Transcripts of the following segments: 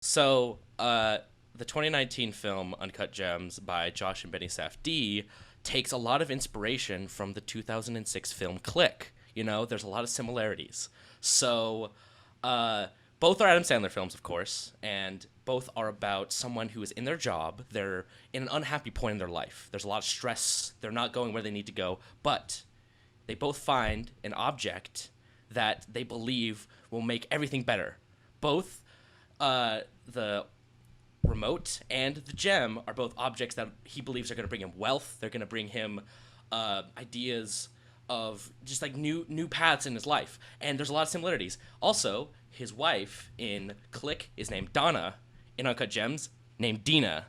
So, the 2019 film Uncut Gems by Josh and Benny Safdie takes a lot of inspiration from the 2006 film Click. There's a lot of similarities. So, uh, both are Adam Sandler films, of course, and both are about someone who is in their job. They're in an unhappy point in their life. There's a lot of stress. They're not going where they need to go, but they both find an object that they believe will make everything better. Both the remote and the gem are both objects that he believes are going to bring him wealth. They're going to bring him ideas of just like new paths in his life. And there's a lot of similarities. Also, his wife in Click is named Donna. In Uncut Gems, named Dina.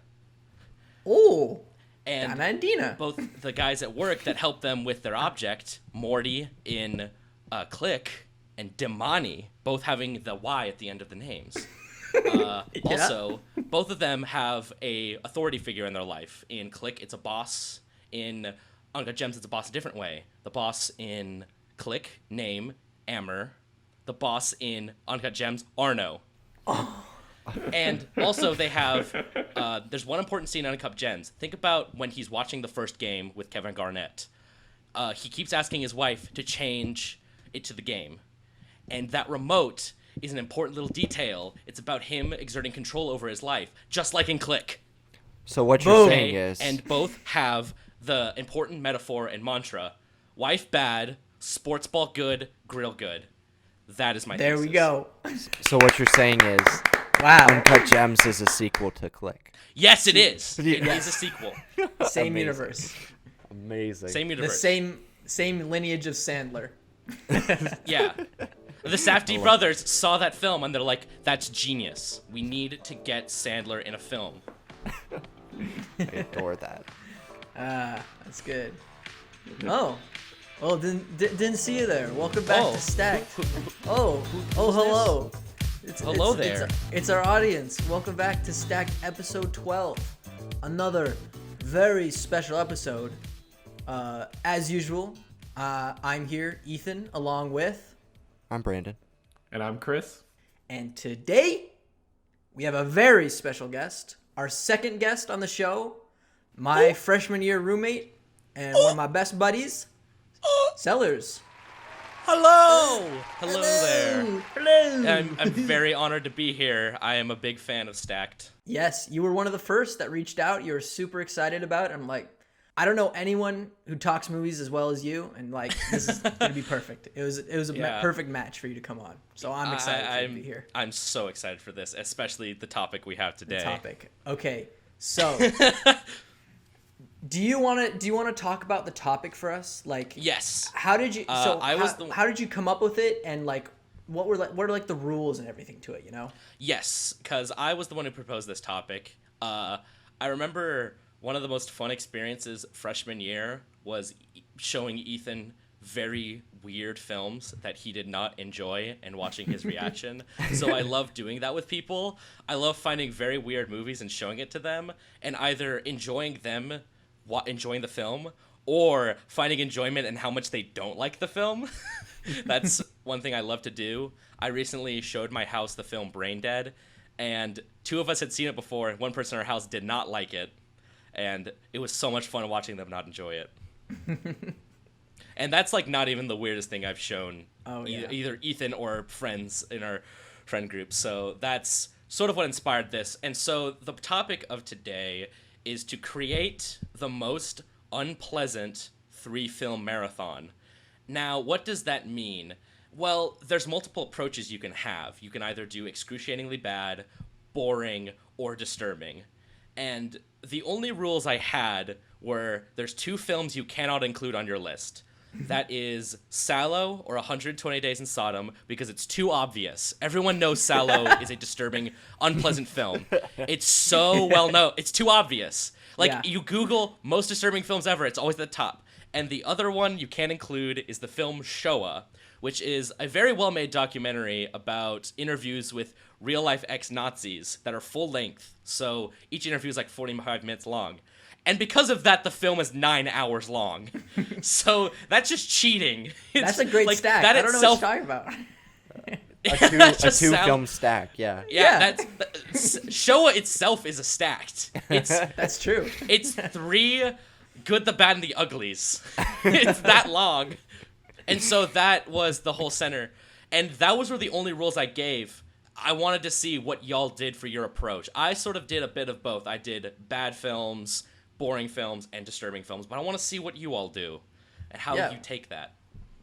Oh, And Donna and Dina. both the guys at work that help them with their object, Morty in Click and Dimani, both having the Y at the end of the names. Also, both of them have a authority figure in their life. In Click, it's a boss. In Uncut Gems, it's a boss a different way. The boss in Click, name Amber. The boss in Uncut Gems, Arno. And also they have, there's one important scene in Uncut Gems. Think about when he's watching the first game with Kevin Garnett. He keeps asking his wife to change it to the game. And that remote is an important little detail. It's about him exerting control over his life, just like in Click. So what you're saying is, And both have the important metaphor and mantra: wife bad, sports ball good, grill good. That is my There thesis. we go. so what you're saying is, Wow. Uncut Gems is a sequel to Click. Yes, it is. It Yeah. is a sequel. Same Amazing. universe. Amazing. Same The universe. same lineage of Sandler. Yeah. The Safdie brothers saw that film and they're like, that's genius. We need to get Sandler in a film. I adore that. That's good. Oh. Well, didn't see you there. Welcome back Oh. to Stack. Oh, hello. Hello there. It's our audience. Welcome back to Stack episode 12. Another very special episode. As usual, I'm here, Ethan, along with, I'm Brandon. And I'm Chris. and today we have a very special guest. Our second guest on the show, my freshman year roommate and one of my best buddies, Sellers. Hello! Hello there. Hello. I'm very honored to be here. I am a big fan of Stacked. Yes, you were one of the first that reached out. You were super excited about it. I'm like, I don't know anyone who talks movies as well as you, and like, this is gonna be perfect. It was a Yeah. perfect match for you to come on. So I'm excited for you to be here. I'm so excited for this, especially the topic we have today. Topic. Okay, so do you want to talk about the topic for us? Like, Yes. how did you? How did you come up with it, and like, what are like the rules and everything to it? You know? Yes, because I was the one who proposed this topic. I remember one of the most fun experiences freshman year was showing Ethan very weird films that he did not enjoy and watching his reaction. So I love doing that with people. I love finding very weird movies and showing it to them, and either enjoying them, enjoying the film, or finding enjoyment in how much they don't like the film. That's one thing I love to do. I recently showed my house the film Brain Dead, and two of us had seen it before, and one person in our house did not like it. And it was so much fun watching them not enjoy it. And that's like not even the weirdest thing I've shown either Ethan or friends in our friend group. So that's sort of what inspired this. And so the topic of today is to create the most unpleasant 3-film marathon. Now, what does that mean? Well, there's multiple approaches you can have. You can either do excruciatingly bad, boring, or disturbing. And the only rules I had were there's 2 films you cannot include on your list. That is Sallow or 120 Days in Sodom, because it's too obvious. Everyone knows Sallow is a disturbing, unpleasant film. It's so well known. It's too obvious. Like, Yeah. you Google most disturbing films ever, it's always at the top. And the other one you can't include is the film Shoah, which is a very well-made documentary about interviews with real-life ex-Nazis that are full-length. So each interview is like 45 minutes long. And because of that, the film is 9 hours long. So that's just cheating. That's a great stack. That I don't know what itself, you're talking about. A Just two sound- film stack, yeah. Yeah, Showa itself is a stacked. That's true. It's 3 good, the bad, and the uglies. It's that long. And so that was the whole center. And that were the only rules I gave. I wanted to see what y'all did for your approach. I sort of did a bit of both. I did bad films, boring films, and disturbing films. But I want to see what you all do and how you take that.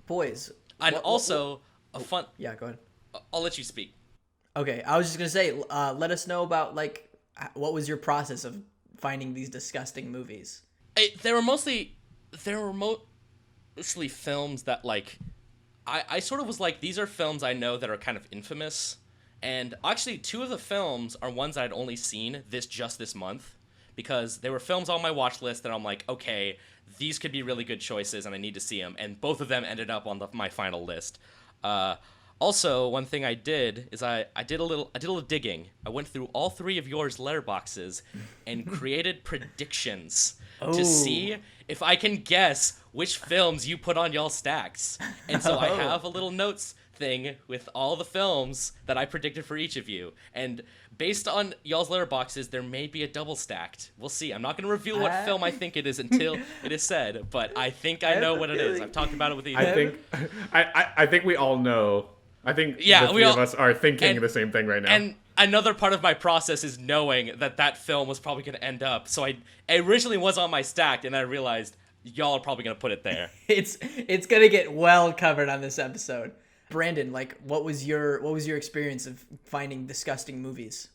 Boys. And a fun... Yeah, go ahead. I'll let you speak. Okay, I was just going to say, let us know about, like, what was your process of finding these disgusting movies? They were mostly films that, like, I sort of was like, these are films I know that are kind of infamous. And actually, 2 of the films are ones that I'd only seen just this month, because they were films on my watch list that I'm like, okay, these could be really good choices and I need to see them. And both of them ended up on my final list. Also, one thing I did is I did a little digging. I went through all 3 of yours letterboxes and created predictions to see if I can guess which films you put on y'all stacks. And so I have a little notes thing with all the films that I predicted for each of you. And based on y'all's letterboxes, there may be a double stacked. We'll see. I'm not going to reveal what film I think it is until it is said, but I think I know what it is. I've talked about it with you. I think we all know. I think the three of us are thinking the same thing right now. And another part of my process is knowing that film was probably going to end up. So I originally was on my stack, and I realized y'all are probably going to put it there. It's going to get well covered on this episode. Brandon, like, what was your experience of finding disgusting movies?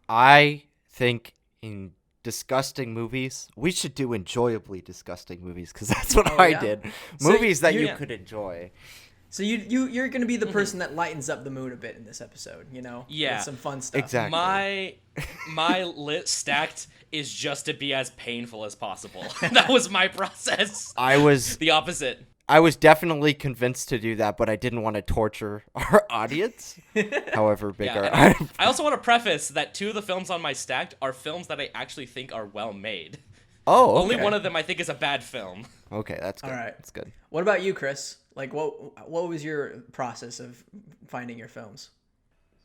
I think in disgusting movies, we should do enjoyably disgusting movies, because that's what I did. Movies that you could enjoy. So you're going to be the person that lightens up the mood a bit in this episode, you know? Yeah. With some fun stuff. Exactly. My list stacked is just to be as painful as possible. That was my process. I was the opposite. I was definitely convinced to do that, but I didn't want to torture our audience, however big our I also want to preface that 2 of the films on my stacked are films that I actually think are well made. Oh, okay. Only one of them I think is a bad film. Okay, that's good. All right. That's good. What about you, Chris? Like, what was your process of finding your films?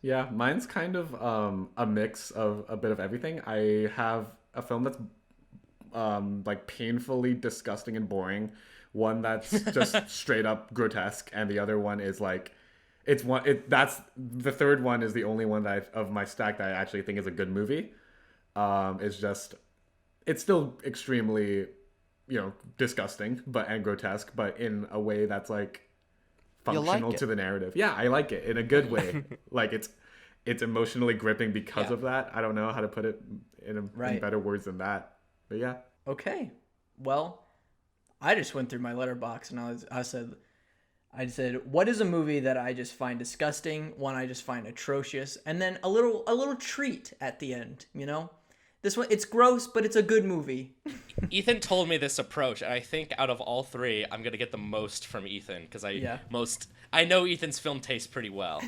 Yeah, mine's kind of a mix of a bit of everything. I have a film that's like painfully disgusting and boring, one that's just straight up grotesque, and the other one is like that's the third one is the only one that of my stack that I actually think is a good movie. It's still extremely, disgusting and grotesque, but in a way that's like functional to the narrative. Yeah, I like it in a good way. Like it's emotionally gripping because of that. I don't know how to put it in better words than that. But yeah. Okay. Well, I just went through my letterbox and I said, what is a movie that I just find disgusting, one I just find atrocious, and then a little treat at the end, you know? This one, it's gross, but it's a good movie. Ethan told me this approach, and I think out of all 3, I'm gonna get the most from Ethan because I know Ethan's film taste pretty well.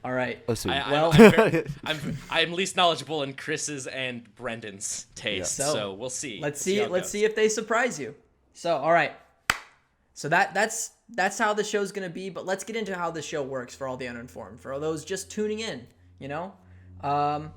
All right. I'm least knowledgeable in Chris's and Brendan's taste, so we'll see. Let's see if they surprise you. So, all right. So that's how the show's gonna be, but let's get into how the show works for all the uninformed, for all those just tuning in. You know.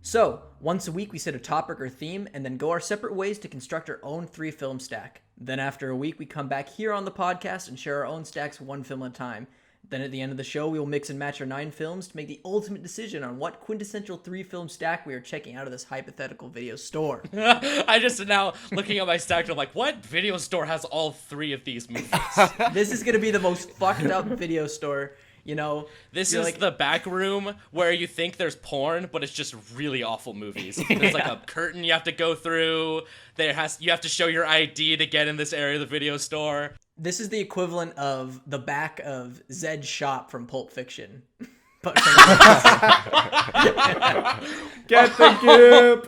So, once a week we set a topic or theme and then go our separate ways to construct our own 3-film stack. Then after a week we come back here on the podcast and share our own stacks 1 film at a time. Then at the end of the show we will mix and match our 9 films to make the ultimate decision on what quintessential 3-film stack we are checking out of this hypothetical video store. I just now looking at my stack, I'm like, what video store has all 3 of these movies? This is going to be the most fucked up video store. You know, this is like the back room where you think there's porn, but it's just really awful movies. There's like a curtain you have to go through. You have to show your ID to get in this area of the video store. This is the equivalent of the back of Zed's shop from Pulp Fiction. But get the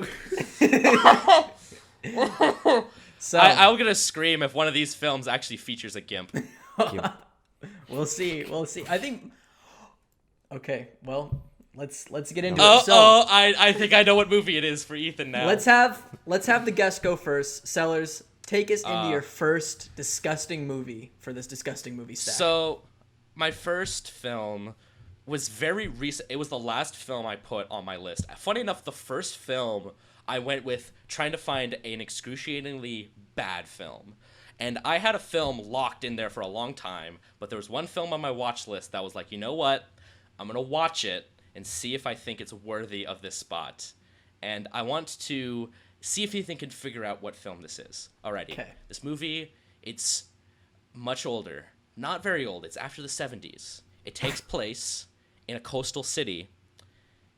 gimp. So I'm gonna scream if one of these films actually features a gimp. We'll see. I think. Okay, well, let's get into it. I think I know what movie it is for Ethan now. Let's have the guest go first. Sellers, take us into your first disgusting movie for this disgusting movie stack. So, my first film was very recent. It was the last film I put on my list. Funny enough, the first film I went with trying to find an excruciatingly bad film. And I had a film locked in there for a long time, but there was one film on my watch list that was like, you know what? I'm going to watch it and see if I think it's worthy of this spot. And I want to see if Ethan can figure out what film this is. Alrighty. Okay. This movie, it's much older. Not very old. It's after the 70s. It takes place in a coastal city.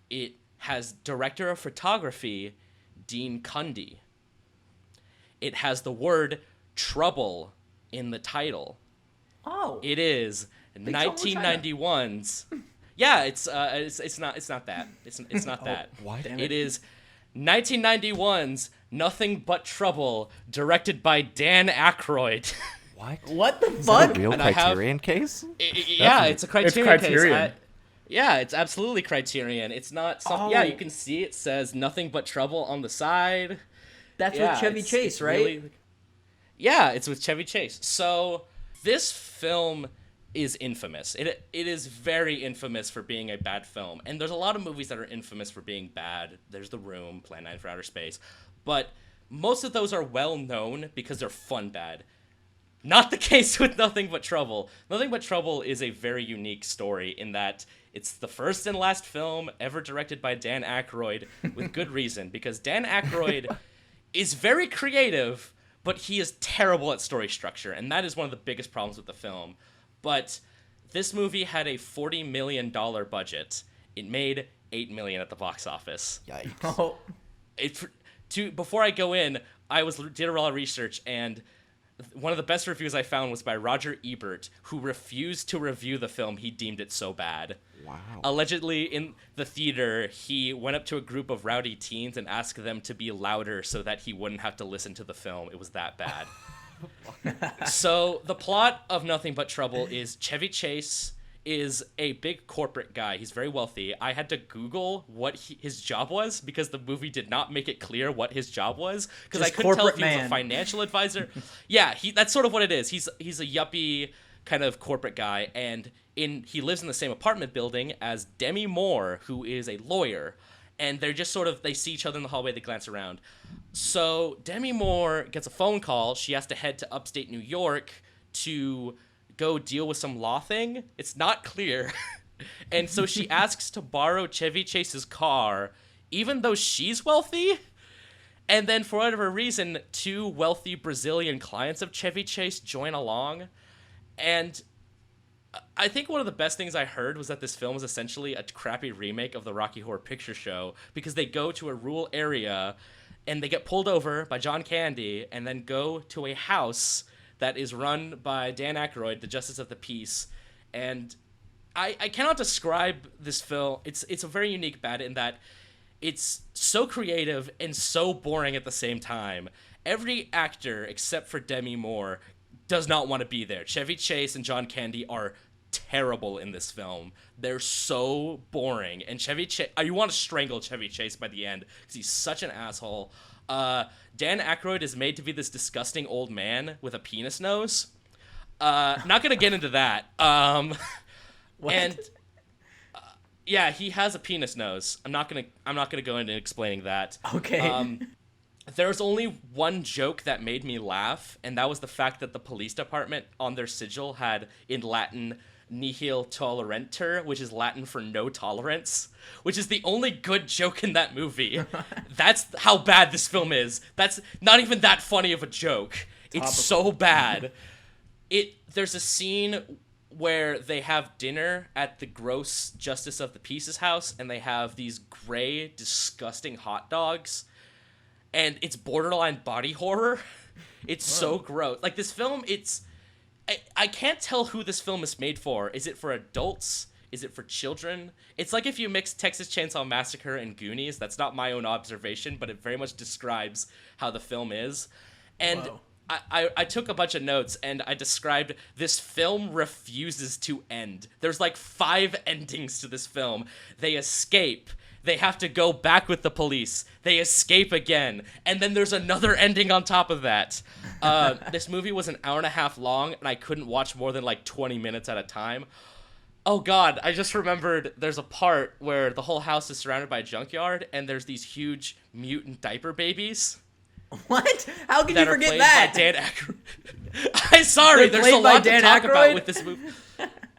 It has director of photography Dean Cundy. It has the word trouble in the title. Oh. It is 1991's. Yeah, it's not that. It's not that. What? It is 1991's Nothing But Trouble, directed by Dan Aykroyd. What the Is fuck? that a real And I have- Criterion case? Yeah, it's a Criterion Criterion. case. Yeah, it's absolutely Criterion. It's not some. Yeah, you can see it says Nothing But Trouble on the side. That's Yeah, with Chevy it's Chase, right? really- yeah, it's with Chevy Chase. So this film is infamous. It is very infamous for being a bad film. And there's a lot of movies that are infamous for being bad. There's The Room, Plan 9 for Outer Space. But most of those are well known because they're fun bad. Not the case with Nothing But Trouble. Nothing But Trouble is a very unique story in that it's the first and last film ever directed by Dan Aykroyd, with good reason, because Dan Aykroyd is very creative, but he is terrible at story structure, and that is one of the biggest problems with the film. But this movie had a $40 million budget. It made $8 million at the box office. Yikes. Oh. Before I go in, did a lot of research, and one of the best reviews I found was by Roger Ebert, who refused to review the film. He deemed it so bad. Wow. Allegedly, in the theater, he went up to a group of rowdy teens and asked them to be louder so that he wouldn't have to listen to the film. It was that bad. So the plot of Nothing But Trouble is Chevy Chase is a big corporate guy. He's very wealthy. I had to Google what his job was because the movie did not make it clear what his job was, because I couldn't tell if he was a financial advisor. Yeah, that's sort of what it is. He's a yuppie kind of corporate guy, and he lives in the same apartment building as Demi Moore, who is a lawyer. And they're just they see each other in the hallway, they glance around. So Demi Moore gets a phone call. She has to head to upstate New York to go deal with some law thing. It's not clear. And so she asks to borrow Chevy Chase's car, even though she's wealthy. And then for whatever reason, two wealthy Brazilian clients of Chevy Chase join along. And I think one of the best things I heard was that this film is essentially a crappy remake of the Rocky Horror Picture Show, because they go to a rural area and they get pulled over by John Candy and then go to a house that is run by Dan Aykroyd, the Justice of the Peace. And I cannot describe this film. It's a very unique bad in that it's so creative and so boring at the same time. Every actor except for Demi Moore does not want to be there. Chevy Chase and John Candy are terrible in this film. They're so boring. And Chevy Chase, you want to strangle Chevy Chase by the end because he's such an asshole. Dan Aykroyd is made to be this disgusting old man with a penis nose. Not gonna get into that. What? And yeah, he has a penis nose. I'm not gonna go into explaining that. Okay. There's only one joke that made me laugh, and that was the fact that the police department on their sigil had in Latin nihil tolerenter, which is Latin for no tolerance, which is the only good joke in that movie. That's how bad this film is. That's not even that funny of a joke. It's so bad. There's a scene where they have dinner at the gross Justice of the Peace's house, and they have these gray, disgusting hot dogs. And it's borderline body horror. It's so gross. Like, this film, I can't tell who this film is made for. Is it for adults? Is it for children? It's like if you mix Texas Chainsaw Massacre and Goonies. That's not my own observation, but it very much describes how the film is. And I took a bunch of notes, and I described this film refuses to end. There's like 5 endings to this film. They escape. They have to go back with the police. They escape again. And then there's another ending on top of that. This movie was an hour and a half long, and I couldn't watch more than like 20 minutes at a time. Oh God, I just remembered there's a part where the whole house is surrounded by a junkyard and there's these huge mutant diaper babies. What? How can you That are forget played that? by Dan Aykroyd. I'm sorry, They're there's a played by lot to Dan talk Aykroyd? about with this movie.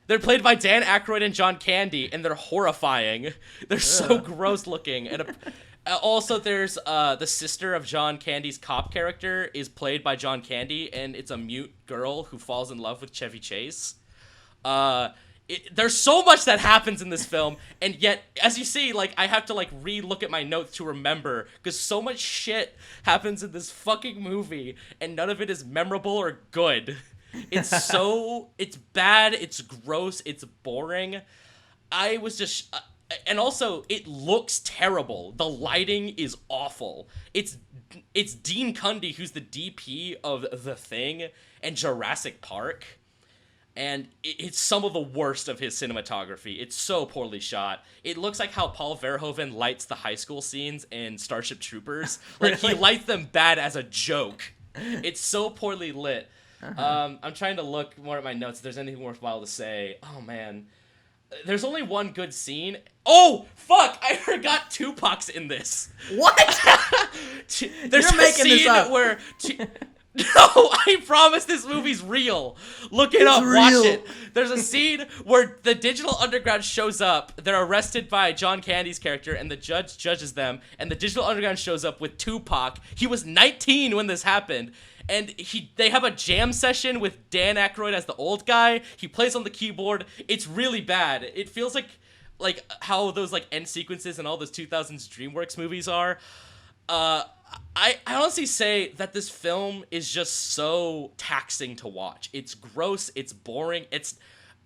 They're played by Dan Aykroyd and John Candy, and they're horrifying. They're so gross looking. And also, there's the sister of John Candy's cop character is played by John Candy, and it's a mute girl who falls in love with Chevy Chase. There's so much that happens in this film, and yet, as you see, like, I have to, like, re-look at my notes to remember, because so much shit happens in this fucking movie, and none of it is memorable or good. It's it's bad, it's gross, it's boring. I was just, and also, it looks terrible. The lighting is awful. It's Dean Cundy, who's the DP of The Thing and Jurassic Park. And it's some of the worst of his cinematography. It's so poorly shot. It looks like how Paul Verhoeven lights the high school scenes in Starship Troopers. Like, he lights them bad as a joke. It's so poorly lit. I'm trying to look more at my notes if there's anything worthwhile to say. Oh, man. There's only one good scene. Oh, fuck! I forgot Tupac's in this. What? There's You're making this up. Where... No, I promise this movie's real. Look it up, real. watch it. There's a scene where the Digital Underground shows up. They're arrested by John Candy's character, and the judge judges them. And the Digital Underground shows up with Tupac. He was 19 when this happened. And they have a jam session with Dan Aykroyd as the old guy. He plays on the keyboard. It's really bad. It feels like how those like end sequences in all those 2000s DreamWorks movies are. I honestly say that this film is just so taxing to watch. It's gross, it's boring, it's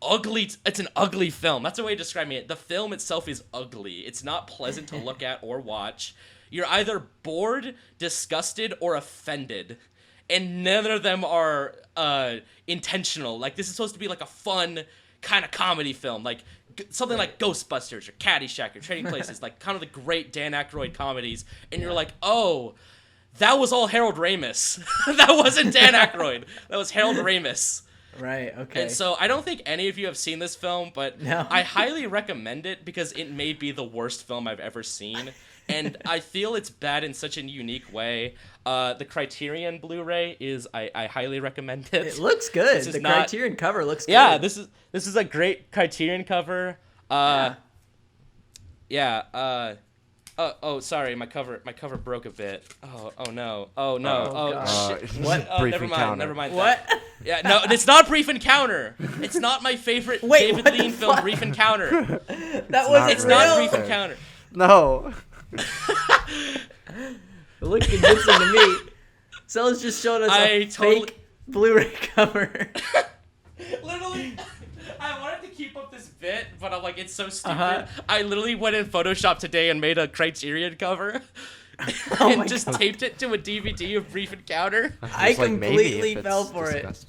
ugly. It's an ugly film. That's the way of describing it. The film itself is ugly. It's not pleasant to look at or watch. You're either bored, disgusted, or offended. And none of them are intentional. Like, this is supposed to be like a fun kind of comedy film. Like, something like Ghostbusters or Caddyshack or Trading Places, like kind of the great Dan Aykroyd comedies, and you're like, oh, that was all Harold Ramis. That wasn't Dan Aykroyd. That was Harold Ramis. Right, okay. And so I don't think any of you have seen this film, but No. I highly recommend it because it may be the worst film I've ever seen. And I feel it's bad in such a unique way. The Criterion Blu-ray is I highly recommend it. It looks good. The Criterion cover looks good. Yeah, this is a great Criterion cover. Oh, sorry, my cover broke a bit. Oh no. Shit. What? Oh, never mind. What? Yeah, no, it's not Brief Encounter. It's not my favorite David Lean film, Brief Encounter. It's not Brief Encounter. No. It looked convincing to me. Cella's just showed us a fake Blu-ray cover. Literally, I wanted to keep up this bit, but I'm like, it's so stupid. I literally went in Photoshop today and made a Criterion cover. And just taped it to a DVD of Brief Encounter. I completely fell for it.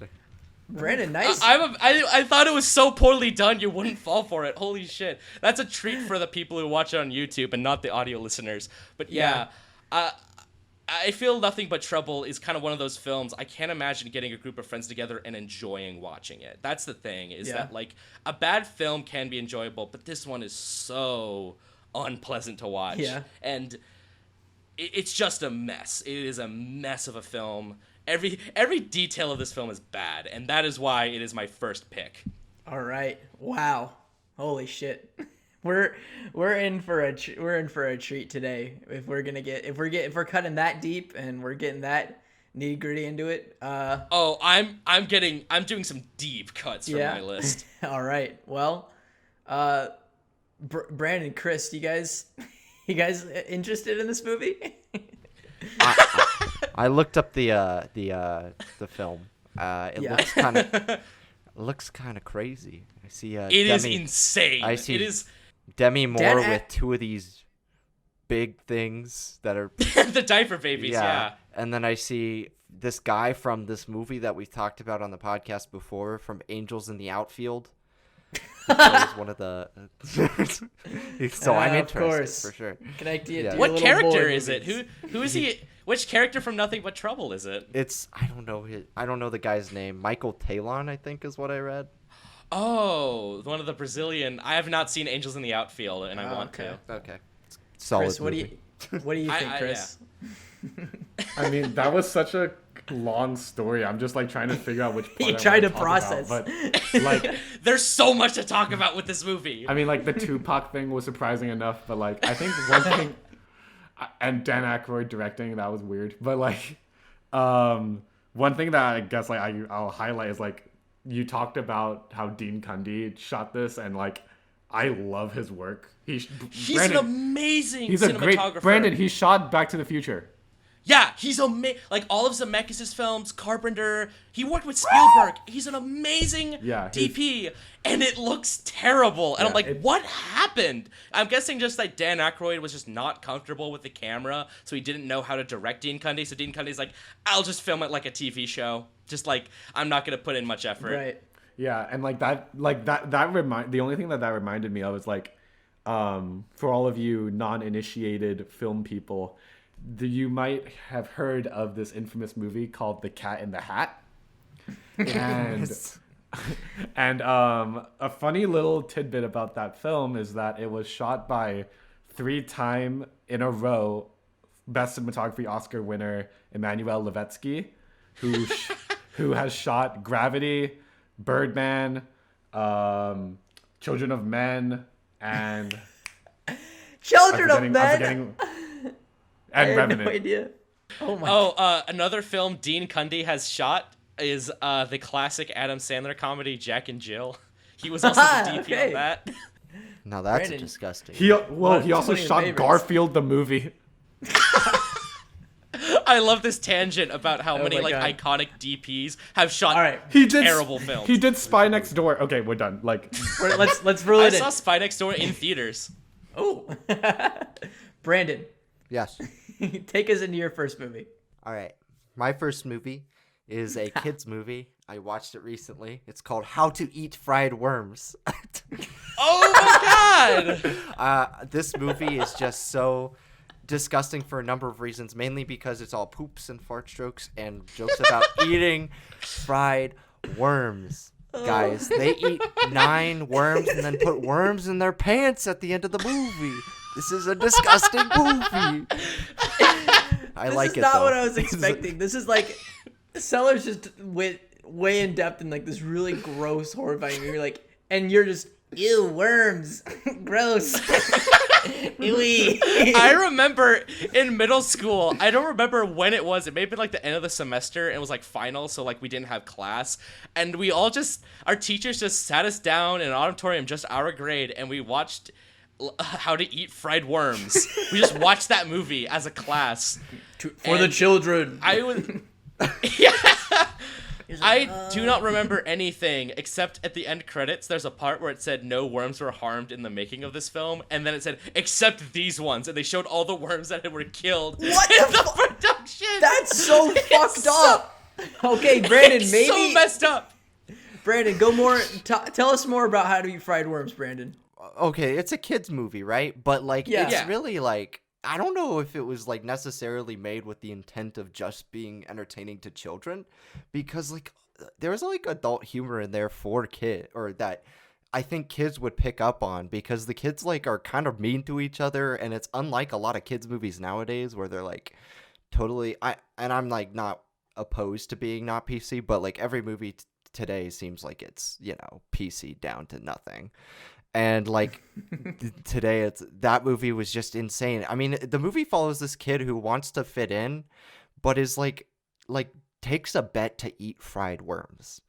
Brandon, nice. I thought it was so poorly done you wouldn't fall for it. Holy shit. That's a treat for the people who watch it on YouTube and not the audio listeners. But yeah. I feel Nothing But Trouble is kind of one of those films I can't imagine getting a group of friends together and enjoying watching it. That's the thing, is that like a bad film can be enjoyable, but this one is so unpleasant to watch. Yeah. And it's just a mess. It is a mess of a film. Every detail of this film is bad, and that is why it is my first pick. All right. Wow. Holy shit. We're in for a treat today if we're cutting that deep and we're getting that nitty gritty into it. I'm doing some deep cuts from my list. All right. Well, Brandon, Chris, you guys interested in this movie? I looked up the film. It looks kind of crazy. I see. It is insane. I see. It is. Demi Moore with two of these big things that are the diaper babies. Yeah. And then I see this guy from this movie that we talked about on the podcast before, from Angels in the Outfield. He plays one of the. So I'm interested for sure. Connect you to what character is it? Who is he? Which character from Nothing But Trouble is it? I don't know the guy's name. Michael Talon, I think, is what I read. Oh, one of the Brazilian. I have not seen Angels in the Outfield, and I want okay. to. Okay. Solid Chris, what do movie. you think, Chris? I mean, that was such a long story. I'm just like trying to figure out which part You I tried wanna to talk process. about, but like, There's so much to talk about with this movie. I mean, like the Tupac thing was surprising enough, but like I think one thing, and Dan Aykroyd directing, that was weird. But like, one thing that I guess like I'll highlight is like you talked about how Dean Cundey shot this, and like I love his work. He's Brandon, an amazing he's a great cinematographer. Brandon. He shot Back to the Future. Yeah, he's amazing. Like all of Zemeckis' films, Carpenter. He worked with Spielberg. He's an amazing DP, and it looks terrible. And I'm like, what happened? I'm guessing just like Dan Aykroyd was just not comfortable with the camera, so he didn't know how to direct Dean Cundey. So Dean Cundey's like, I'll just film it like a TV show. Just like I'm not gonna put in much effort. Right. Yeah, and the only thing that reminded me of is like, for all of you non-initiated film people, you might have heard of this infamous movie called The Cat in the Hat. And and a funny little tidbit about that film is that it was shot by 3-time in a row Best Cinematography Oscar winner Emmanuel Levitsky, who has shot Gravity, Birdman, Children of Men, and Children of Men. I'm forgetting, and I had Revenant. no idea. Oh my. Another film Dean Cundey has shot is the classic Adam Sandler comedy Jack and Jill. He was also the DP on that. Now that's Brandon. disgusting. He also one of your shot favorites. Garfield the movie. I love this tangent about how many my like God. iconic DPs have shot All right. terrible films. He did Spy Next Door. Okay, we're done. Like, Let's rule I it in. saw Spy Next Door in theaters. Oh. Brandon, Yes. take us into your first movie. All right. My first movie is a kids movie. I watched it recently. It's called How to Eat Fried Worms. Oh my god! This movie is just so disgusting for a number of reasons, mainly because it's all poops and fart jokes and jokes about eating fried worms. Guys, they eat 9 worms and then put worms in their pants at the end of the movie. This is a disgusting movie. I like it, This is not though. what I was expecting. This is like Sellers just went way in depth in like this really gross, horrifying movie. Like, and you're just ew, worms, gross. Ewy. I remember in middle school, I don't remember when it was. It may have been like the end of the semester and it was like final, so like we didn't have class. And we all our teachers just sat us down in an auditorium, just our grade, and we watched How to Eat Fried Worms. We just watched that movie as a class. For the children. I was. Yeah. I do not remember anything except at the end credits, there's a part where it said no worms were harmed in the making of this film, and then it said except these ones, and they showed all the worms that were killed What in the the production. That's so fucked up. Okay, Brandon, It's maybe so messed up. Brandon, go more. Tell us more about How to Eat Fried Worms, Brandon. Okay, it's a kids movie, right? But like Yeah. it's Yeah. really like I don't know if it was like necessarily made with the intent of just being entertaining to children, because like there's like adult humor in there for kid, or that I think kids would pick up on, because the kids like are kind of mean to each other, and it's unlike a lot of kids movies nowadays where they're like totally I'm like not opposed to being not PC, but like every movie today seems like it's, you know, PC down to nothing. And like today, that movie was just insane. I mean, the movie follows this kid who wants to fit in, but is like takes a bet to eat fried worms,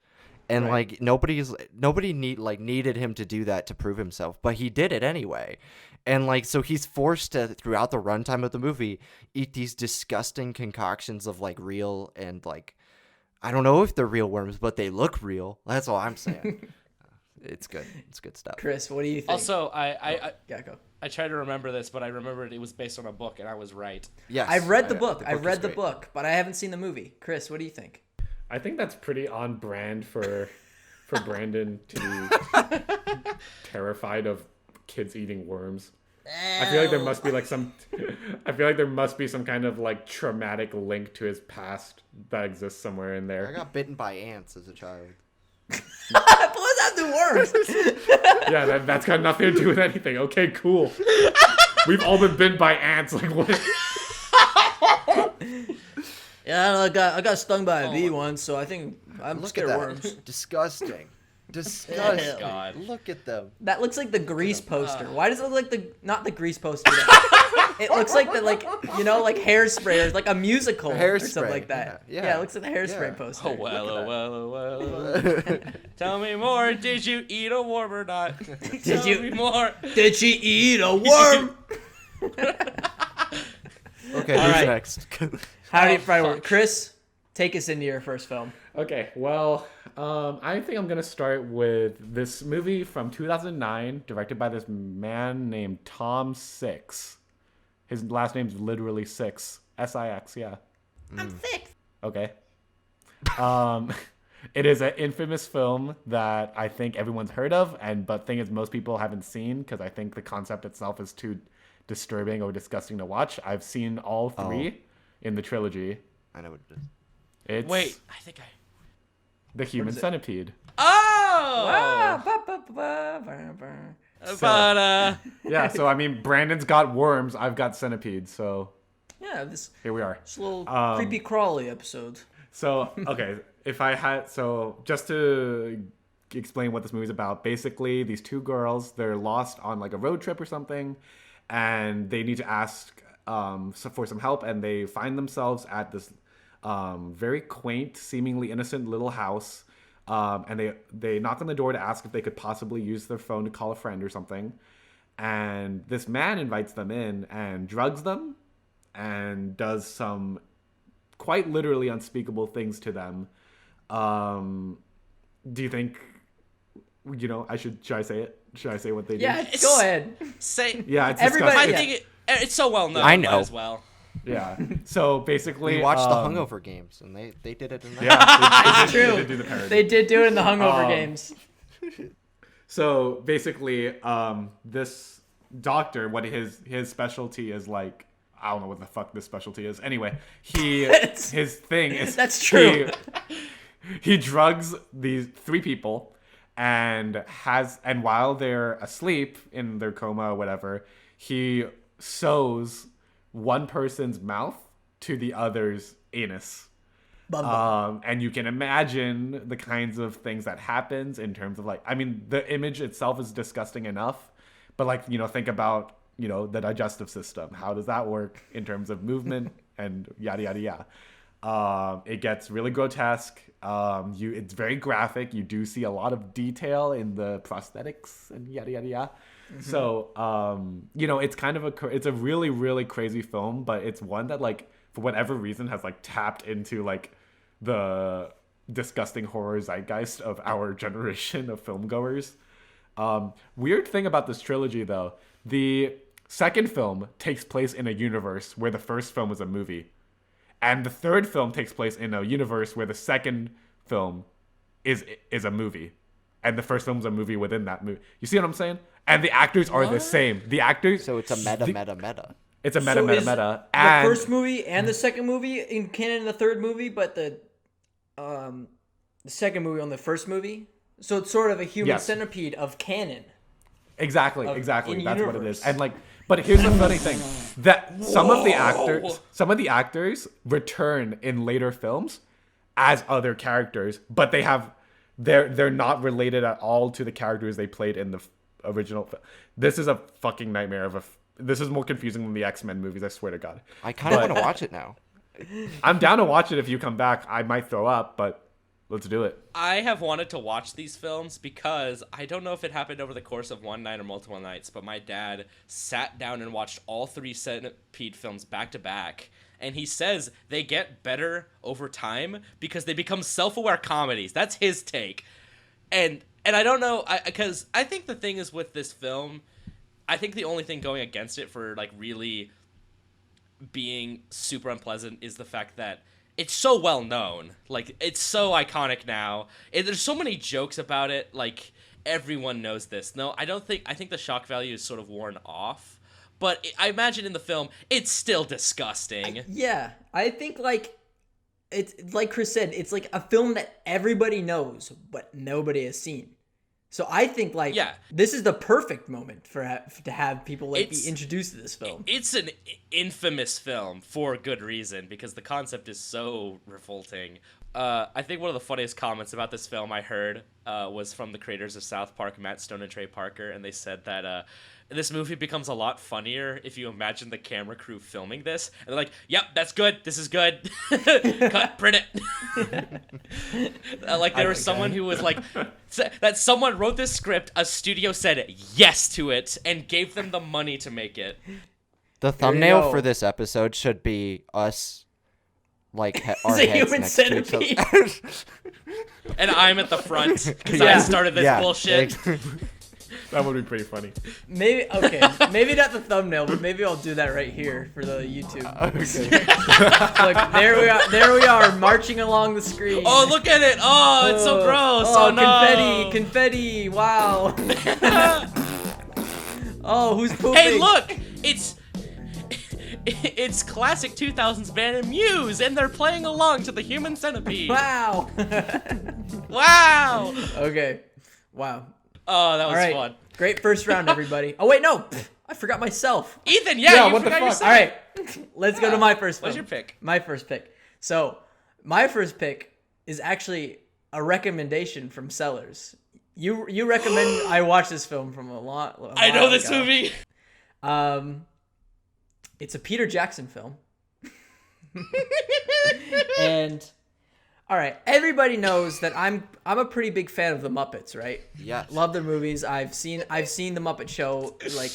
and Right. like nobody needed him to do that to prove himself, but he did it anyway. And like so he's forced to, throughout the runtime of the movie, eat these disgusting concoctions of like real and like I don't know if they're real worms, but they look real. That's all I'm saying. It's good. It's good stuff. Chris, what do you think? Also, I Yeah, go. tried to remember this, but I remembered it was based on a book, and I was right. Yes. I've read the book. I've is read the great. book, but I haven't seen the movie. Chris, what do you think? I think that's pretty on brand for Brandon to be terrified of kids eating worms. I feel like there must be like I feel like there must be some kind of like traumatic link to his past that exists somewhere in I there. got bitten by ants as a child. What does that do worms? Yeah, that's got nothing to do with anything. Okay, cool. We've all been bitten by ants. Like what? Yeah, I got stung by a bee once, so I think I'm scared of worms. Disgusting. Disgusting. God. Look at them. That looks like the Grease poster. Why does it look like not the Grease poster? It looks like the like Hairspray or like a musical or something like that. Yeah, it looks like the Hairspray poster. Oh well. Tell me more. Did you eat a worm or not? Tell me more. Did she eat a worm? Okay, who's next? Howdy, Friday. Chris, take us into your first film. Okay, well, I think I'm gonna start with this movie from 2009, directed by this man named Tom Six. His last name's literally Six, S-I-X. Yeah. I'm six. Okay. It is an infamous film that I think everyone's heard of, but thing is, most people haven't seen because I think the concept itself is too disturbing or disgusting to watch. I've seen all three in the trilogy. I know what it is. It's Wait, I think The Human Centipede. Oh! But Yeah, so I mean, Brandon's got worms, I've got centipedes, so Yeah, this here we are. little creepy crawly episode. So, okay, just to explain what this movie's about, basically these two girls, they're lost on like a road trip or something, and they need to ask for some help, and they find themselves at this very quaint, seemingly innocent little house, and they knock on the door to ask if they could possibly use their phone to call a friend or something, and this man invites them in and drugs them and does some quite literally unspeakable things to them. Do you think, should I say it? Should I say what they do? Yeah, go ahead. say Yeah, it's Everybody- disgusting. I think it's so well known. I know. Might as well. Yeah. So basically, We watched the Hungover games, and they did it in that. Yeah, It's true. They did do the parody. They did do it in the Hungover games. So basically, this doctor, what his specialty is like, I don't know what the fuck this specialty is. Anyway, his thing is That's true. He drugs these three people, and while they're asleep in their coma or whatever, he sews one person's mouth to the other's anus. And you can imagine the kinds of things that happens in terms of the image itself is disgusting enough, but think about, the digestive system. How does that work in terms of movement and yada, yada, yada. It gets really grotesque. It's very graphic. You do see a lot of detail in the prosthetics and yada, yada, yada. Mm-hmm. So, it's kind of it's a really, really crazy film, but it's one that for whatever reason has tapped into the disgusting horror zeitgeist of our generation of filmgoers. Weird thing about this trilogy though, the second film takes place in a universe where the first film was a movie. And the third film takes place in a universe where the second film is a movie. And the first film was a movie within that movie. You see what I'm saying? And the actors are the same. The actors... So it's a meta. It's a So is meta. The first movie and the second movie in canon in the third movie, but the second movie on the first movie? So it's sort of a human centipede of canon. Exactly. in That's universe. what it is. And but here's the funny thing, that some of the actors return in later films as other characters, but they're not related at all to the characters they played in the original film. This is a fucking nightmare this is more confusing than the X-Men movies, I swear to God. I kind of want to watch it now. I'm down to watch it if you come back. I might throw up, but let's do it. I have wanted to watch these films because I don't know if it happened over the course of one night or multiple nights, but my dad sat down and watched all three Centipede films back to back. And he says they get better over time because they become self-aware comedies. That's his take. And I don't know, because I think the thing is with this film, I think the only thing going against it for really being super unpleasant is the fact that it's so well known. It's so iconic now. There's so many jokes about it. Everyone knows this. No, I think the shock value is sort of worn off. But I imagine in the film, it's still disgusting. Yeah, I think it's like Chris said, it's like a film that everybody knows but nobody has seen. So I think like this is the perfect moment to have people like be introduced to this film. It's an infamous film for good reason because the concept is so revolting. I think one of the funniest comments about this film I heard was from the creators of South Park, Matt Stone and Trey Parker, and they said that this movie becomes a lot funnier if you imagine the camera crew filming this. And they're like, yep, that's good. This is good. Cut, print it. Like there was someone who was like, that someone wrote this script, a studio said yes to it, and gave them the money to make it. The thumbnail for this episode should be us, like, our it's heads human next centipede. to each other. And I'm at the front because I started this bullshit. That would be pretty funny. Maybe not the thumbnail, but maybe I'll do that right here for the YouTube. Okay. Look, there we are, marching along the screen. Oh, look at it! Oh, it's so gross! Oh, no! Confetti! Wow! Oh, who's pooping? Hey, look! It's classic 2000s band Muse, and they're playing along to the Human Centipede. Wow! Wow! Okay. Wow. Oh, that was All right. fun. Great first round, everybody. Oh wait, no, I forgot myself. Ethan, you what the forgot fuck? yourself. All right, let's go to my first film. What's your pick? My first pick. So, my first pick is actually a recommendation from Sellers. You recommend I watch this film from a while I know this ago. movie. It's a Peter Jackson film. And all right, everybody knows that I'm a pretty big fan of the Muppets, right? Yes. Love their movies. I've seen the Muppet Show like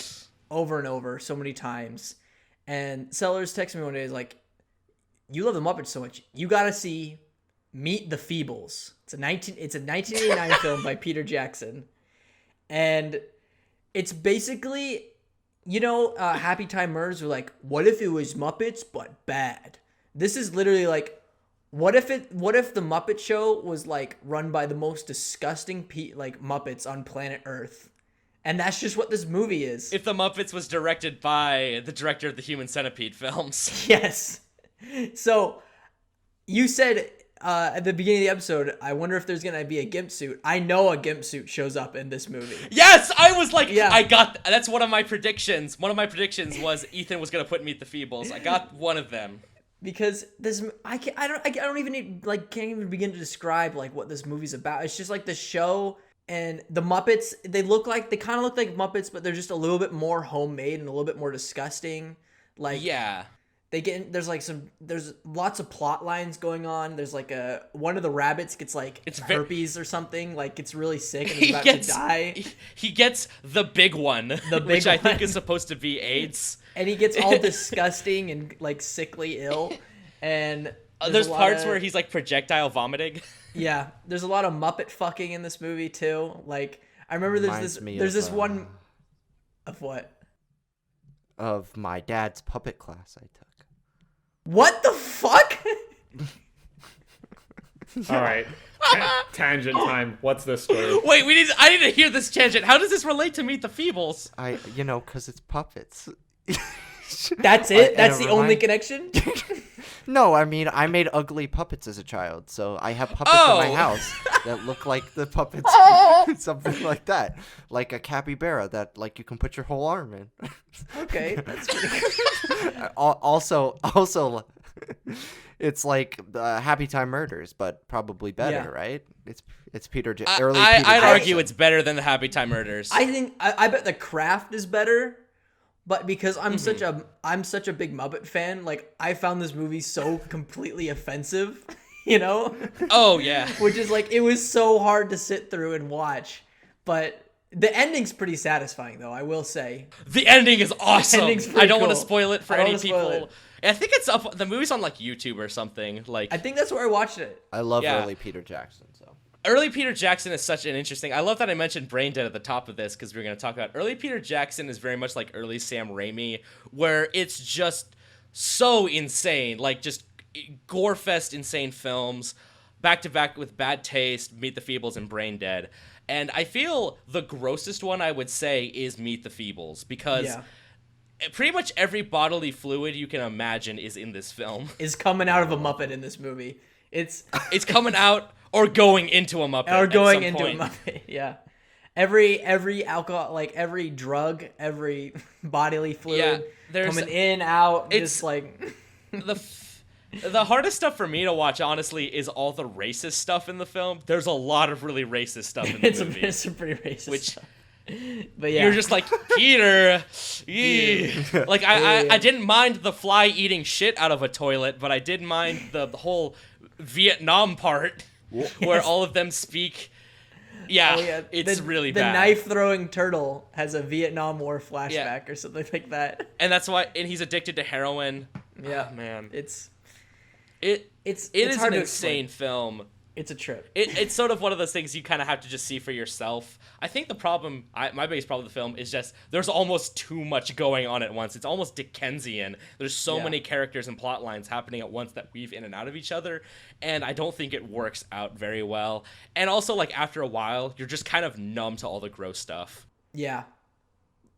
over and over so many times. And Sellers texted me one day, he's like, "You love the Muppets so much, you gotta see Meet the Feebles." It's a 1989 film by Peter Jackson, and it's basically, Happy Time Murders were like, what if it was Muppets but bad? This is literally like, what if the Muppet Show was like run by the most disgusting Muppets on planet Earth? And that's just what this movie is. If the Muppets was directed by the director of the Human Centipede films. Yes. So you said at the beginning of the episode, I wonder if there's gonna be a gimp suit. I know a gimp suit shows up in this movie. Yes, I was like, Yeah. That's one of my predictions. One of my predictions was Ethan was gonna put Meet the Feebles. I got one of them. Because this, can't even begin to describe like what this movie's about. It's just like the show and the Muppets. They kind of look like Muppets, but they're just a little bit more homemade and a little bit more disgusting. Like Yeah. there's lots of plot lines going on. There's like one of the rabbits gets like herpes or something. Like it's really sick and he's about to die. He gets the big one, which I think is supposed to be AIDS. And he gets all disgusting and like sickly ill. And there's parts where he's like projectile vomiting. Yeah, there's a lot of Muppet fucking in this movie too. Like I remember there's this one of what? Of my dad's puppet class I took. What the fuck? All right. Tangent time. What's this story? Wait, I need to hear this tangent. How does this relate to Meet the Feebles? Because it's puppets. That's it? That's the only connection? No, I mean, I made ugly puppets as a child, so I have puppets in my house that look like the puppets, something like that. Like a capybara that, like, you can put your whole arm in. Okay, that's pretty good. Also, it's like Happy Time Murders, but probably better, right? It's Peter early Peter I'd Jackson. argue it's better than the Happy Time Murders. I think I bet The Craft is better, but because I'm such a big Muppet fan, like I found this movie so completely offensive, Oh yeah. Which is like, it was so hard to sit through and watch, but the ending's pretty satisfying though, I will say. The ending is awesome. I don't want to cool. spoil it for I don't any wanna spoil people. I think it's up. The movie's on like YouTube or something. Like I think that's where I watched it. I love Yeah. early Peter Jackson, so. Early Peter Jackson is such an interesting. I love that I mentioned Brain Dead at the top of this because we're going to talk about early Peter Jackson is very much like early Sam Raimi, where it's just so insane, like just gore-fest insane films, back to back with Bad Taste, Meet the Feebles, and Brain Dead. And I feel the grossest one I would say is Meet the Feebles because pretty much every bodily fluid you can imagine is in this film. Is coming out of a Muppet in this movie. It's coming out or going into a Muppet. Or going into point. a Muppet, yeah. Every alcohol, like every drug, every bodily fluid coming in, out, it's just like... The hardest stuff for me to watch, honestly, is all the racist stuff in the film. There's a lot of really racist stuff in the movie. It's a pretty racist stuff. But You're just like, Peter, like I didn't mind the fly eating shit out of a toilet, but I did mind the whole Vietnam part where all of them speak. It's really bad. The knife-throwing turtle has a Vietnam War flashback or something like that. And that's why, and he's addicted to heroin. Yeah, oh, man, it's an insane film. It's a trip. It's sort of one of those things you kind of have to just see for yourself. I think the problem, my biggest problem with the film is just there's almost too much going on at once. It's almost Dickensian. There's so many characters and plot lines happening at once that weave in and out of each other, and I don't think it works out very well. And also, like, after a while, you're just kind of numb to all the gross stuff. Yeah.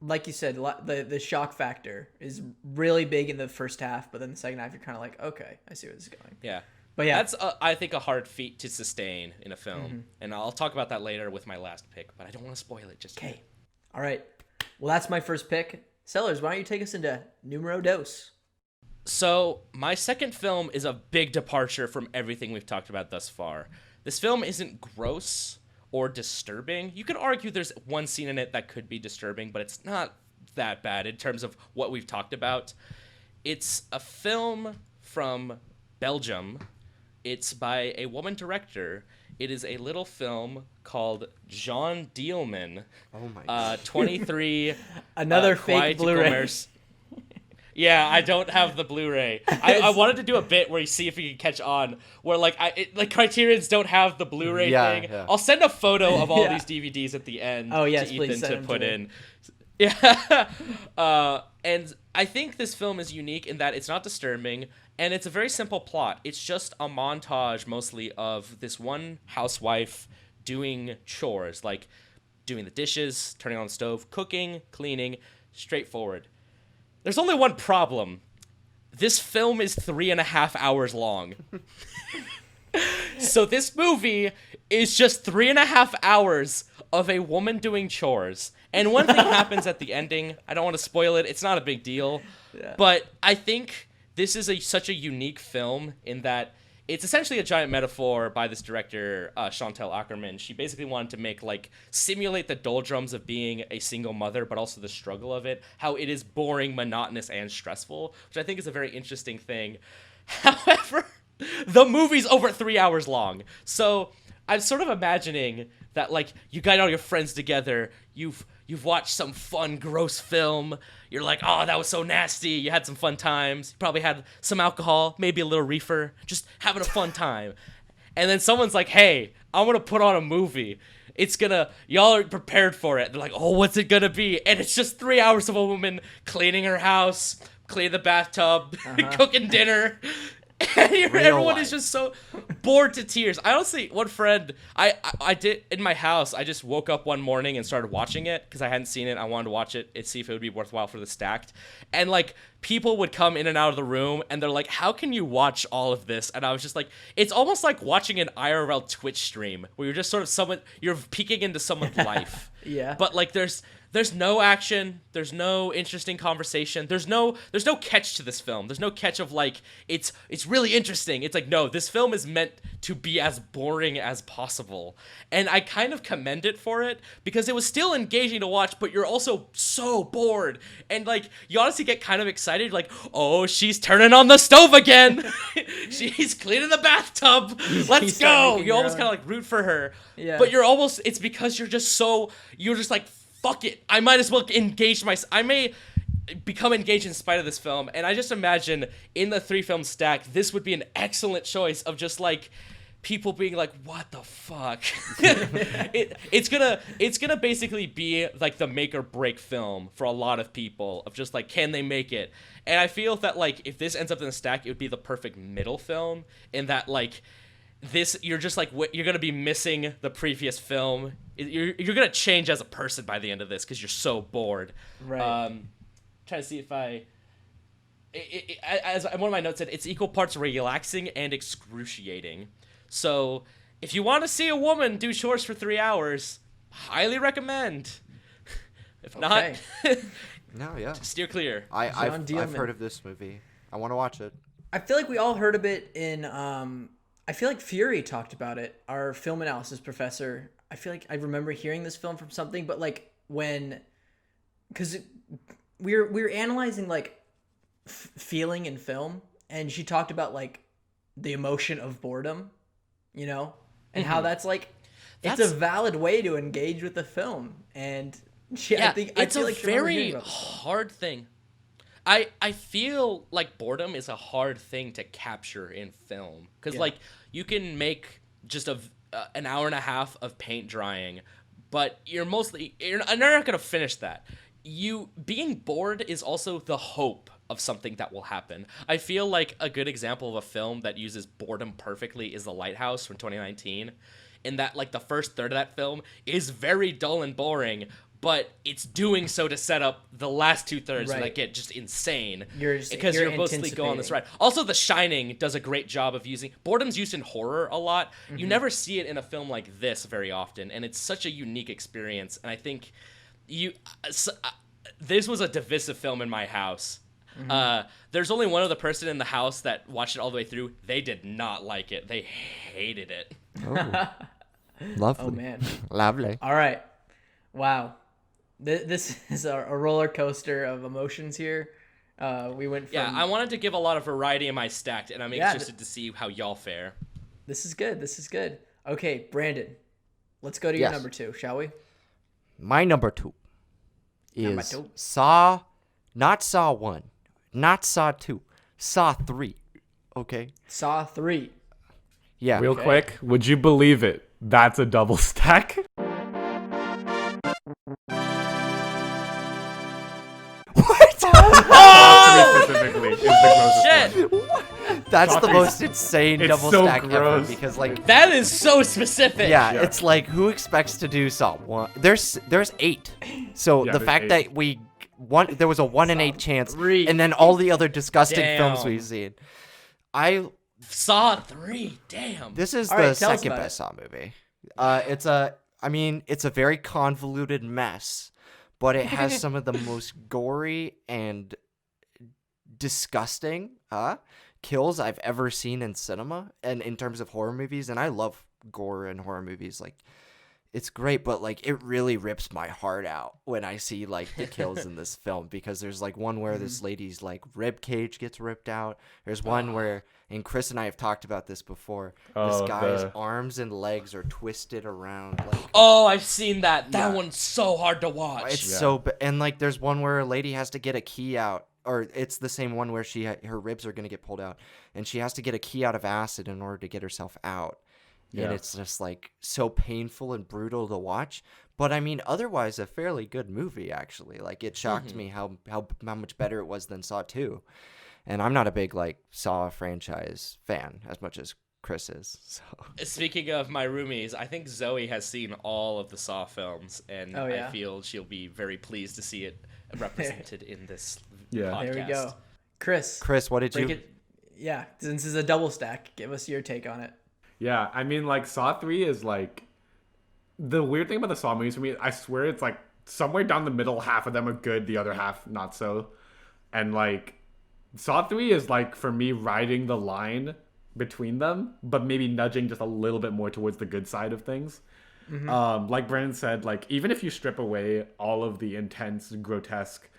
Like you said, the shock factor is really big in the first half, but then the second half, you're kind of like, okay, I see where this is going. Yeah. But yeah, that's I think a hard feat to sustain in a film, and I'll talk about that later with my last pick. But I don't want to spoil it. Just okay. All right. Well, that's my first pick. Sellers, why don't you take us into numero dos? So my second film is a big departure from everything we've talked about thus far. This film isn't gross or disturbing. You could argue there's one scene in it that could be disturbing, but it's not that bad in terms of what we've talked about. It's a film from Belgium. It's by a woman director. It is a little film called Jean Dielman. Oh my god. 23. Another fake Blu-ray. Yeah, I don't have the Blu-ray. I wanted to do a bit where you see if you can catch on, where like Criterion's don't have the Blu-ray thing. Yeah. I'll send a photo of all these DVDs at the end to Ethan to put in. Yeah. And I think this film is unique in that it's not disturbing, and it's a very simple plot. It's just a montage mostly of this one housewife doing chores, like doing the dishes, turning on the stove, cooking, cleaning, straightforward. There's only one problem. This film is 3.5 hours long. So this movie is just 3.5 hours of a woman doing chores. And one thing happens at the ending. I don't want to spoil it. It's not a big deal. Yeah. But I think this is such a unique film in that it's essentially a giant metaphor by this director, Chantal Akerman. She basically wanted to simulate the doldrums of being a single mother, but also the struggle of it, how it is boring, monotonous, and stressful, which I think is a very interesting thing. However, the movie's over 3 hours long. So I'm sort of imagining that, like, you got all your friends together, you've watched some fun, gross film, you're like, oh, that was so nasty, you had some fun times, you probably had some alcohol, maybe a little reefer, just having a fun time. And then someone's like, hey, I'm gonna put on a movie. Y'all are prepared for it. They're like, oh, what's it gonna be? And it's just 3 hours of a woman cleaning her house, cleaning the bathtub, cooking dinner. Everyone is just so bored to tears. I honestly, one friend, I did in my house, I just woke up one morning and started watching it because I hadn't seen it. I wanted to watch it and see if it would be worthwhile for the Stacked. And like, people would come in and out of the room and they're like, how can you watch all of this? And I was just like, it's almost like watching an IRL Twitch stream where you're just sort of you're peeking into someone's life. Yeah. But like, there's no action, there's no interesting conversation, there's no catch to this film. There's no catch of like, it's really interesting. It's like, no, this film is meant to be as boring as possible. And I kind of commend it for it because it was still engaging to watch, but you're also so bored. And like, you honestly get kind of excited, like, oh, she's turning on the stove again. She's cleaning the bathtub. Let's go. You almost kind of like root for her. Yeah. But it's because you're just like, fuck it. I might as well I may become engaged in spite of this film. And I just imagine in the 3-film stack, this would be an excellent choice of just like people being like, what the fuck? It's gonna basically be like the make or break film for a lot of people of just like, can they make it? And I feel that like if this ends up in the stack, it would be the perfect middle film in that like, this, you're just like, you're gonna be missing the previous film. You're gonna change as a person by the end of this because you're so bored. Right. Trying trying to see if as one of my notes said, it's equal parts relaxing and excruciating. So if you want to see a woman do chores for 3 hours, highly recommend. If not, no, yeah, steer clear. I've heard of this movie. I want to watch it. I feel like we all heard of it in. I feel like Fury talked about it. Our film analysis professor. I feel like I remember hearing this film from something, but like because we're analyzing like feeling in film, and she talked about like the emotion of boredom, you know, and how that's like it's a valid way to engage with the film. And I think it's a very hard thing. I feel like boredom is a hard thing to capture in film because like you can make just an hour and a half of paint drying, but you're not gonna finish that. You being bored is also the hope of something that will happen. I feel like a good example of a film that uses boredom perfectly is The Lighthouse from 2019, in that like the first third of that film is very dull and boring, but it's doing so to set up the last 2/3 that get just insane because you're mostly go on this ride. Also, The Shining does a great job of using boredom's used in horror a lot. You never see it in a film like this very often, and it's such a unique experience. And I think this was a divisive film in my house. There's only one other person in the house that watched it all the way through. They did not like it. They hated it. Oh, lovely. Oh man, lovely. All right, wow. This is a roller coaster of emotions here. We went from... Yeah, I wanted to give a lot of variety in my stack, and I'm interested to see how y'all fare. This is good. Okay, Brandon, let's go to your number 2, shall we? My number 2 is Saw, not Saw 1, not Saw 2, Saw 3. Okay? Saw 3. Yeah. Real quick, would you believe it? That's a double stack. Specifically is the grossest one. That's the most insane double stack ever because like that is so specific. Yeah, it's like who expects to do Saw 1? There's 8. So the fact that there was a 1 in 8 chance, and then all the other disgusting films we've seen. Saw 3. Damn. This is the second best Saw movie. It's a very convoluted mess, but it has some of the most gory and disgusting kills I've ever seen in cinema and in terms of horror movies. And I love gore in horror movies. Like, it's great, but like it really rips my heart out when I see like the kills in this film, because there's like one where this lady's like rib cage gets ripped out. There's one where, and Chris and I have talked about this before, this guy's arms and legs are twisted around like I've seen that. That one's so hard to watch. It's and like there's one where a lady has to get a key out, or it's the same one where her ribs are going to get pulled out and she has to get a key out of acid in order to get herself out. And it's just like so painful and brutal to watch. But I mean, otherwise a fairly good movie, actually. Like, it shocked me how much better it was than Saw 2. And I'm not a big like Saw franchise fan as much as Chris is. So. Speaking of my roomies, I think Zoe has seen all of the Saw films, and I feel she'll be very pleased to see it represented in this podcast. There we go. Chris, what did you... Yeah, since this is a double stack, give us your take on it. Yeah, I mean, like, Saw 3 is, like... The weird thing about the Saw movies for me, I swear it's, like, somewhere down the middle, half of them are good, the other half not so. And, like, Saw 3 is, like, for me, riding the line between them, but maybe nudging just a little bit more towards the good side of things. Like Brandon said, like, even if you strip away all of the intense, grotesque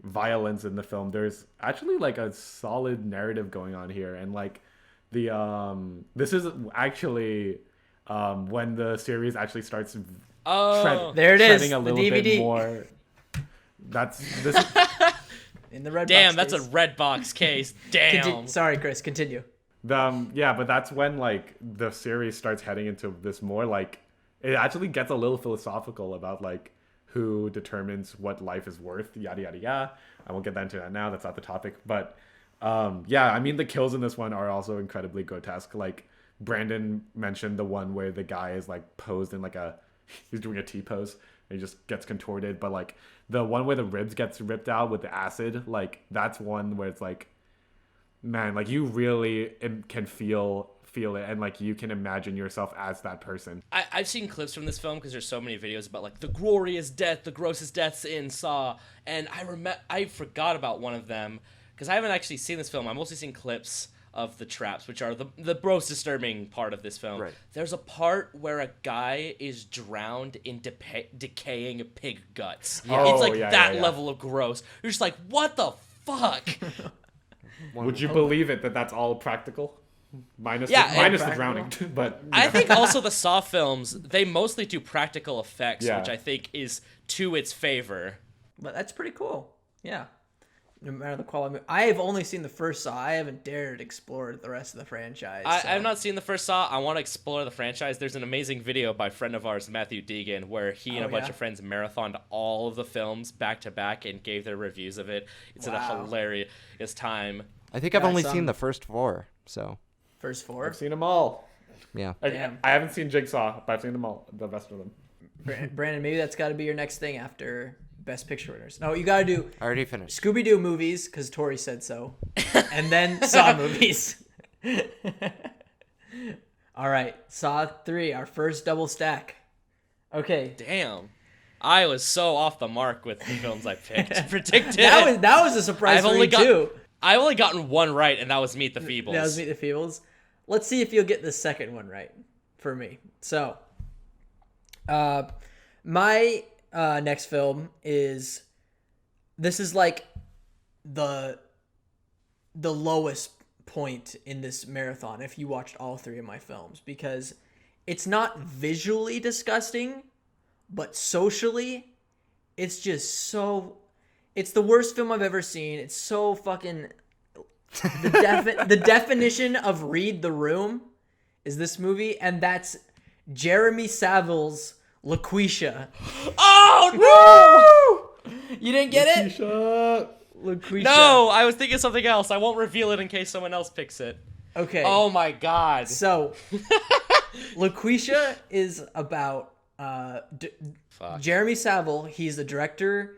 violence in the film, there's actually, like, a solid narrative going on here. And, like... this is actually when the series actually starts there it is, treading a little the DVD. bit more. This in the red Damn, box that's a red box case. Damn. Sorry, Chris, continue. But that's when like the series starts heading into this more like it actually gets a little philosophical about like who determines what life is worth, yada yada yada. I won't get into that now. That's not the topic, but. I mean, the kills in this one are also incredibly grotesque. Like, Brandon mentioned the one where the guy is, like, posed in, like, he's doing a T-pose, and he just gets contorted. But, like, the one where the ribs gets ripped out with the acid, like that's one where it's like, man, like you really can feel it, and like you can imagine yourself as that person. I've seen clips from this film because there's so many videos about like the glorious death, the grossest deaths in Saw, and I forgot about one of them because I haven't actually seen this film. I've mostly seen clips of the traps, which are the most disturbing part of this film. Right. There's a part where a guy is drowned in decaying pig guts. It's like that level of gross. You're just like, what the fuck? Would you believe it that that's all practical? Minus the drowning. But I think also the Saw films, they mostly do practical effects, Yeah. which I think is to its favor. But that's pretty cool. Yeah. No matter the quality. I have only seen the first Saw. I haven't dared explore the rest of the franchise. I have not seen the first Saw. I want to explore the franchise. There's an amazing video by a friend of ours, Matthew Deegan, where he and a bunch of friends marathoned all of the films back to back and gave their reviews of it. It's a hilarious time. I think I've only seen the first 4, so. First 4? I've seen them all. Yeah. I haven't seen Jigsaw, but I've seen them all, the rest of them. Brandon, maybe that's got to be your next thing after Best Picture winners. No, you got to do I already finished. Scooby-Doo movies, because Tori said so, and then Saw movies. All right, Saw 3, our first double stack. Okay. Damn. I was so off the mark with the films I picked. Predicted. That was a surprise for me, too. I've only gotten one right, and that was Meet the Feebles. That was Meet the Feebles. Let's see if you'll get the second one right for me. So, my next film is like the lowest point in this marathon if you watched all 3 of my films, because it's not visually disgusting, but socially it's just so, it's the worst film I've ever seen. It's so fucking the definition of read the room is this movie, and that's Jeremy Savile's LaQuisha. Oh no! You didn't get it? LaQuisha. No, I was thinking something else. I won't reveal it in case someone else picks it. Okay. Oh my god. So, LaQuisha is about Jeremy Savile. He's the director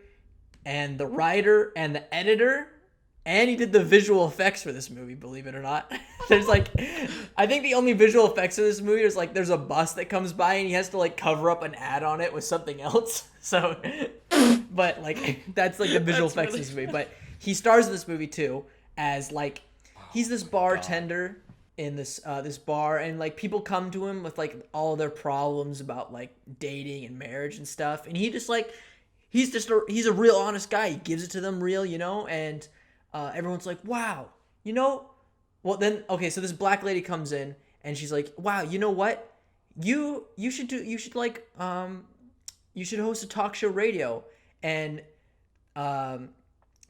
and the writer and the editor, and he did the visual effects for this movie, believe it or not. There's like, I think the only visual effects of this movie is like there's a bus that comes by and he has to like cover up an ad on it with something else. So, but like that's like the visual effects of this movie. But he stars in this movie too as like, he's this bartender in this this bar, and like people come to him with like all their problems about like dating and marriage and stuff, and he just like, he's a real honest guy. He gives it to them real, you know, and everyone's like, wow, you know. Well then, okay, so this black lady comes in and she's like, wow, you know what? You should host a talk show radio. And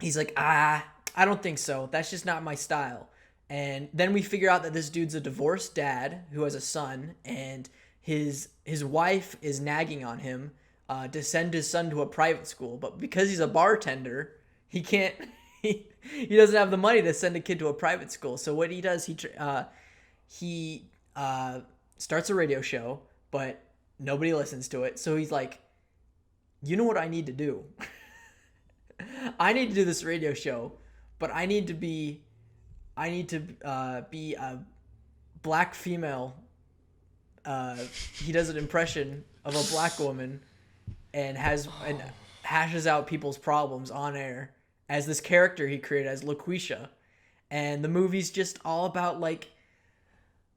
he's like, I don't think so. That's just not my style. And then we figure out that this dude's a divorced dad who has a son, and his wife is nagging on him to send his son to a private school, but because he's a bartender, he can't. He doesn't have the money to send a kid to a private school. So what he does, he starts a radio show, but nobody listens to it. So he's like, you know what I need to do? I need to do this radio show, but I need to be a black female. He does an impression of a black woman and hashes out people's problems on air as this character he created as LaQuisha. And the movie's just all about like,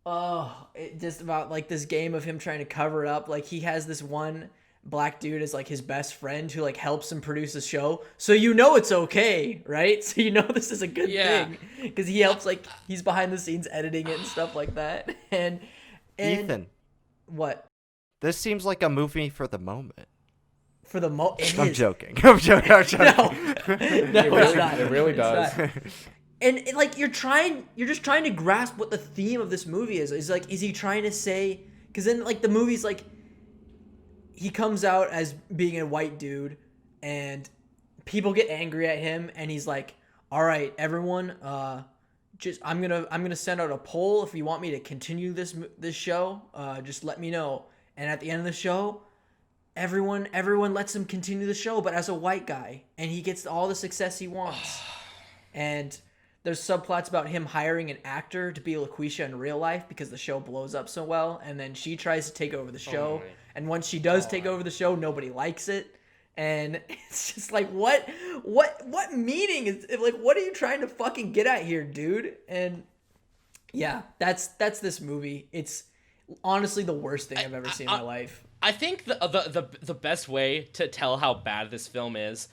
just about like this game of him trying to cover it up. Like he has this one black dude as like his best friend who like helps him produce the show. So you know it's okay, right? So you know this is a good thing because he helps, like he's behind the scenes editing it and stuff like that. And Ethan, what? This seems like a movie for the moment. For the I'm joking. I'm joking. No, it's not. It really does. And like you're just trying to grasp what the theme of this movie is. Is like, is he trying to say? Because then like the movie's like, he comes out as being a white dude, and people get angry at him, and he's like, "All right, everyone, just I'm gonna send out a poll if you want me to continue this show. Just let me know." And at the end of the show, everyone lets him continue the show, but as a white guy, and he gets all the success he wants. And there's subplots about him hiring an actor to be LaQuisha in real life because the show blows up so well, and then she tries to take over the show, and once she does take over the show, nobody likes it. And it's just like, what meaning is, like, what are you trying to fucking get at here, dude? And yeah, that's this movie. It's honestly the worst thing I've ever seen in my life. I think the best way to tell how bad this film is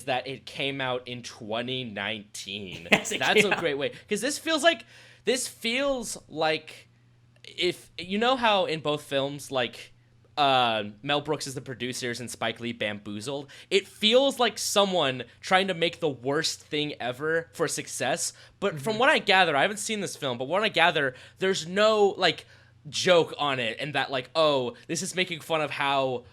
that it came out in 2019. Yes, That's a great way, because this feels like if you know how in both films, like, Mel Brooks is the producers and Spike Lee Bamboozled. It feels like someone trying to make the worst thing ever for success. But from what I gather, I haven't seen this film, but what I gather, there's no, like, joke on it, and that, like, oh, this is making fun of how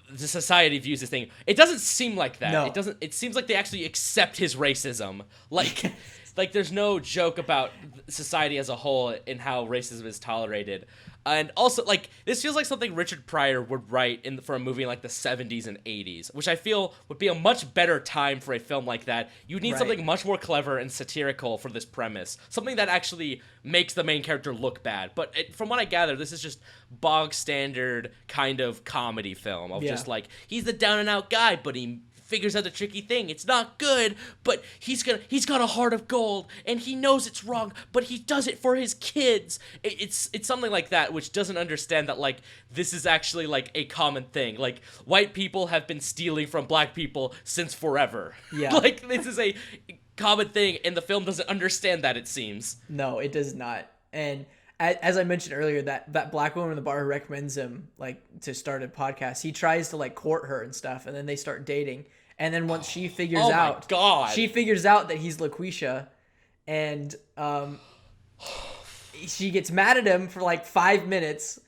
the society views this thing. It doesn't seem like that. No. It doesn't. It seems like they actually accept his racism. Like, like there's no joke about society as a whole and how racism is tolerated. And also, like, this feels like something Richard Pryor would write for a movie in, like, the 70s and 80s, which I feel would be a much better time for a film like that. You need something much more clever and satirical for this premise. Something that actually makes the main character look bad. But from what I gather, this is just bog standard kind of comedy film of just, like, he's the down-and-out guy, but he figures out the tricky thing. It's not good, but he's got a heart of gold, and he knows it's wrong, but he does it for his kids. It's something like that, which doesn't understand that, like, this is actually, like, a common thing. Like, white people have been stealing from black people since forever. Yeah. Like, this is a common thing, and the film doesn't understand that, it seems. No, it does not. And as I mentioned earlier, that black woman in the bar who recommends him, like, to start a podcast, he tries to, like, court her and stuff, and then they start dating. And then once she figures out, she figures out that he's LaQuisha, and she gets mad at him for like 5 minutes,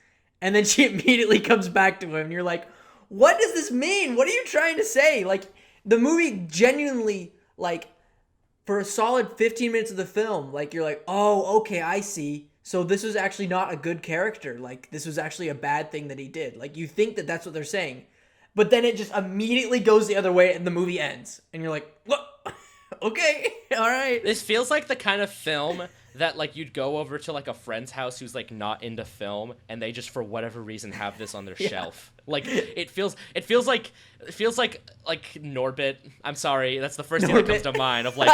and then she immediately comes back to him. And you're like, what does this mean? What are you trying to say? Like, the movie genuinely, like, for a solid 15 minutes of the film, like, you're like, oh, okay, I see. So this was actually not a good character. Like, this was actually a bad thing that he did. Like, you think that that's what they're saying. But then it just immediately goes the other way and the movie ends. And you're like, what? Okay, all right. This feels like the kind of film that, like, you'd go over to, like, a friend's house who's, like, not into film, and they just, for whatever reason, have this on their shelf. Like, it feels like Norbit. I'm sorry, that's the first thing that comes to mind, of, like,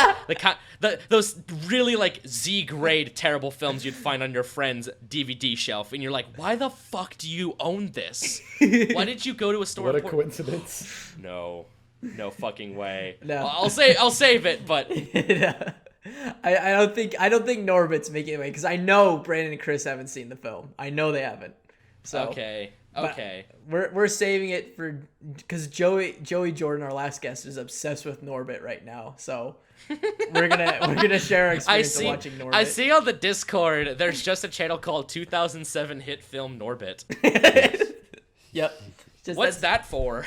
those really, like, Z-grade terrible films you'd find on your friend's DVD shelf, and you're like, why the fuck do you own this? Why did you go to a store? What a coincidence. No fucking way. No. I'll save it, but I don't think Norbit's making it away, because I know Brandon and Chris haven't seen the film. I know they haven't. So okay. We're saving it for, because Joey Jordan, our last guest, is obsessed with Norbit right now. So we're gonna share our experience of watching Norbit. I see on the Discord there's just a channel called 2007 hit film Norbit. Yep. What's that for?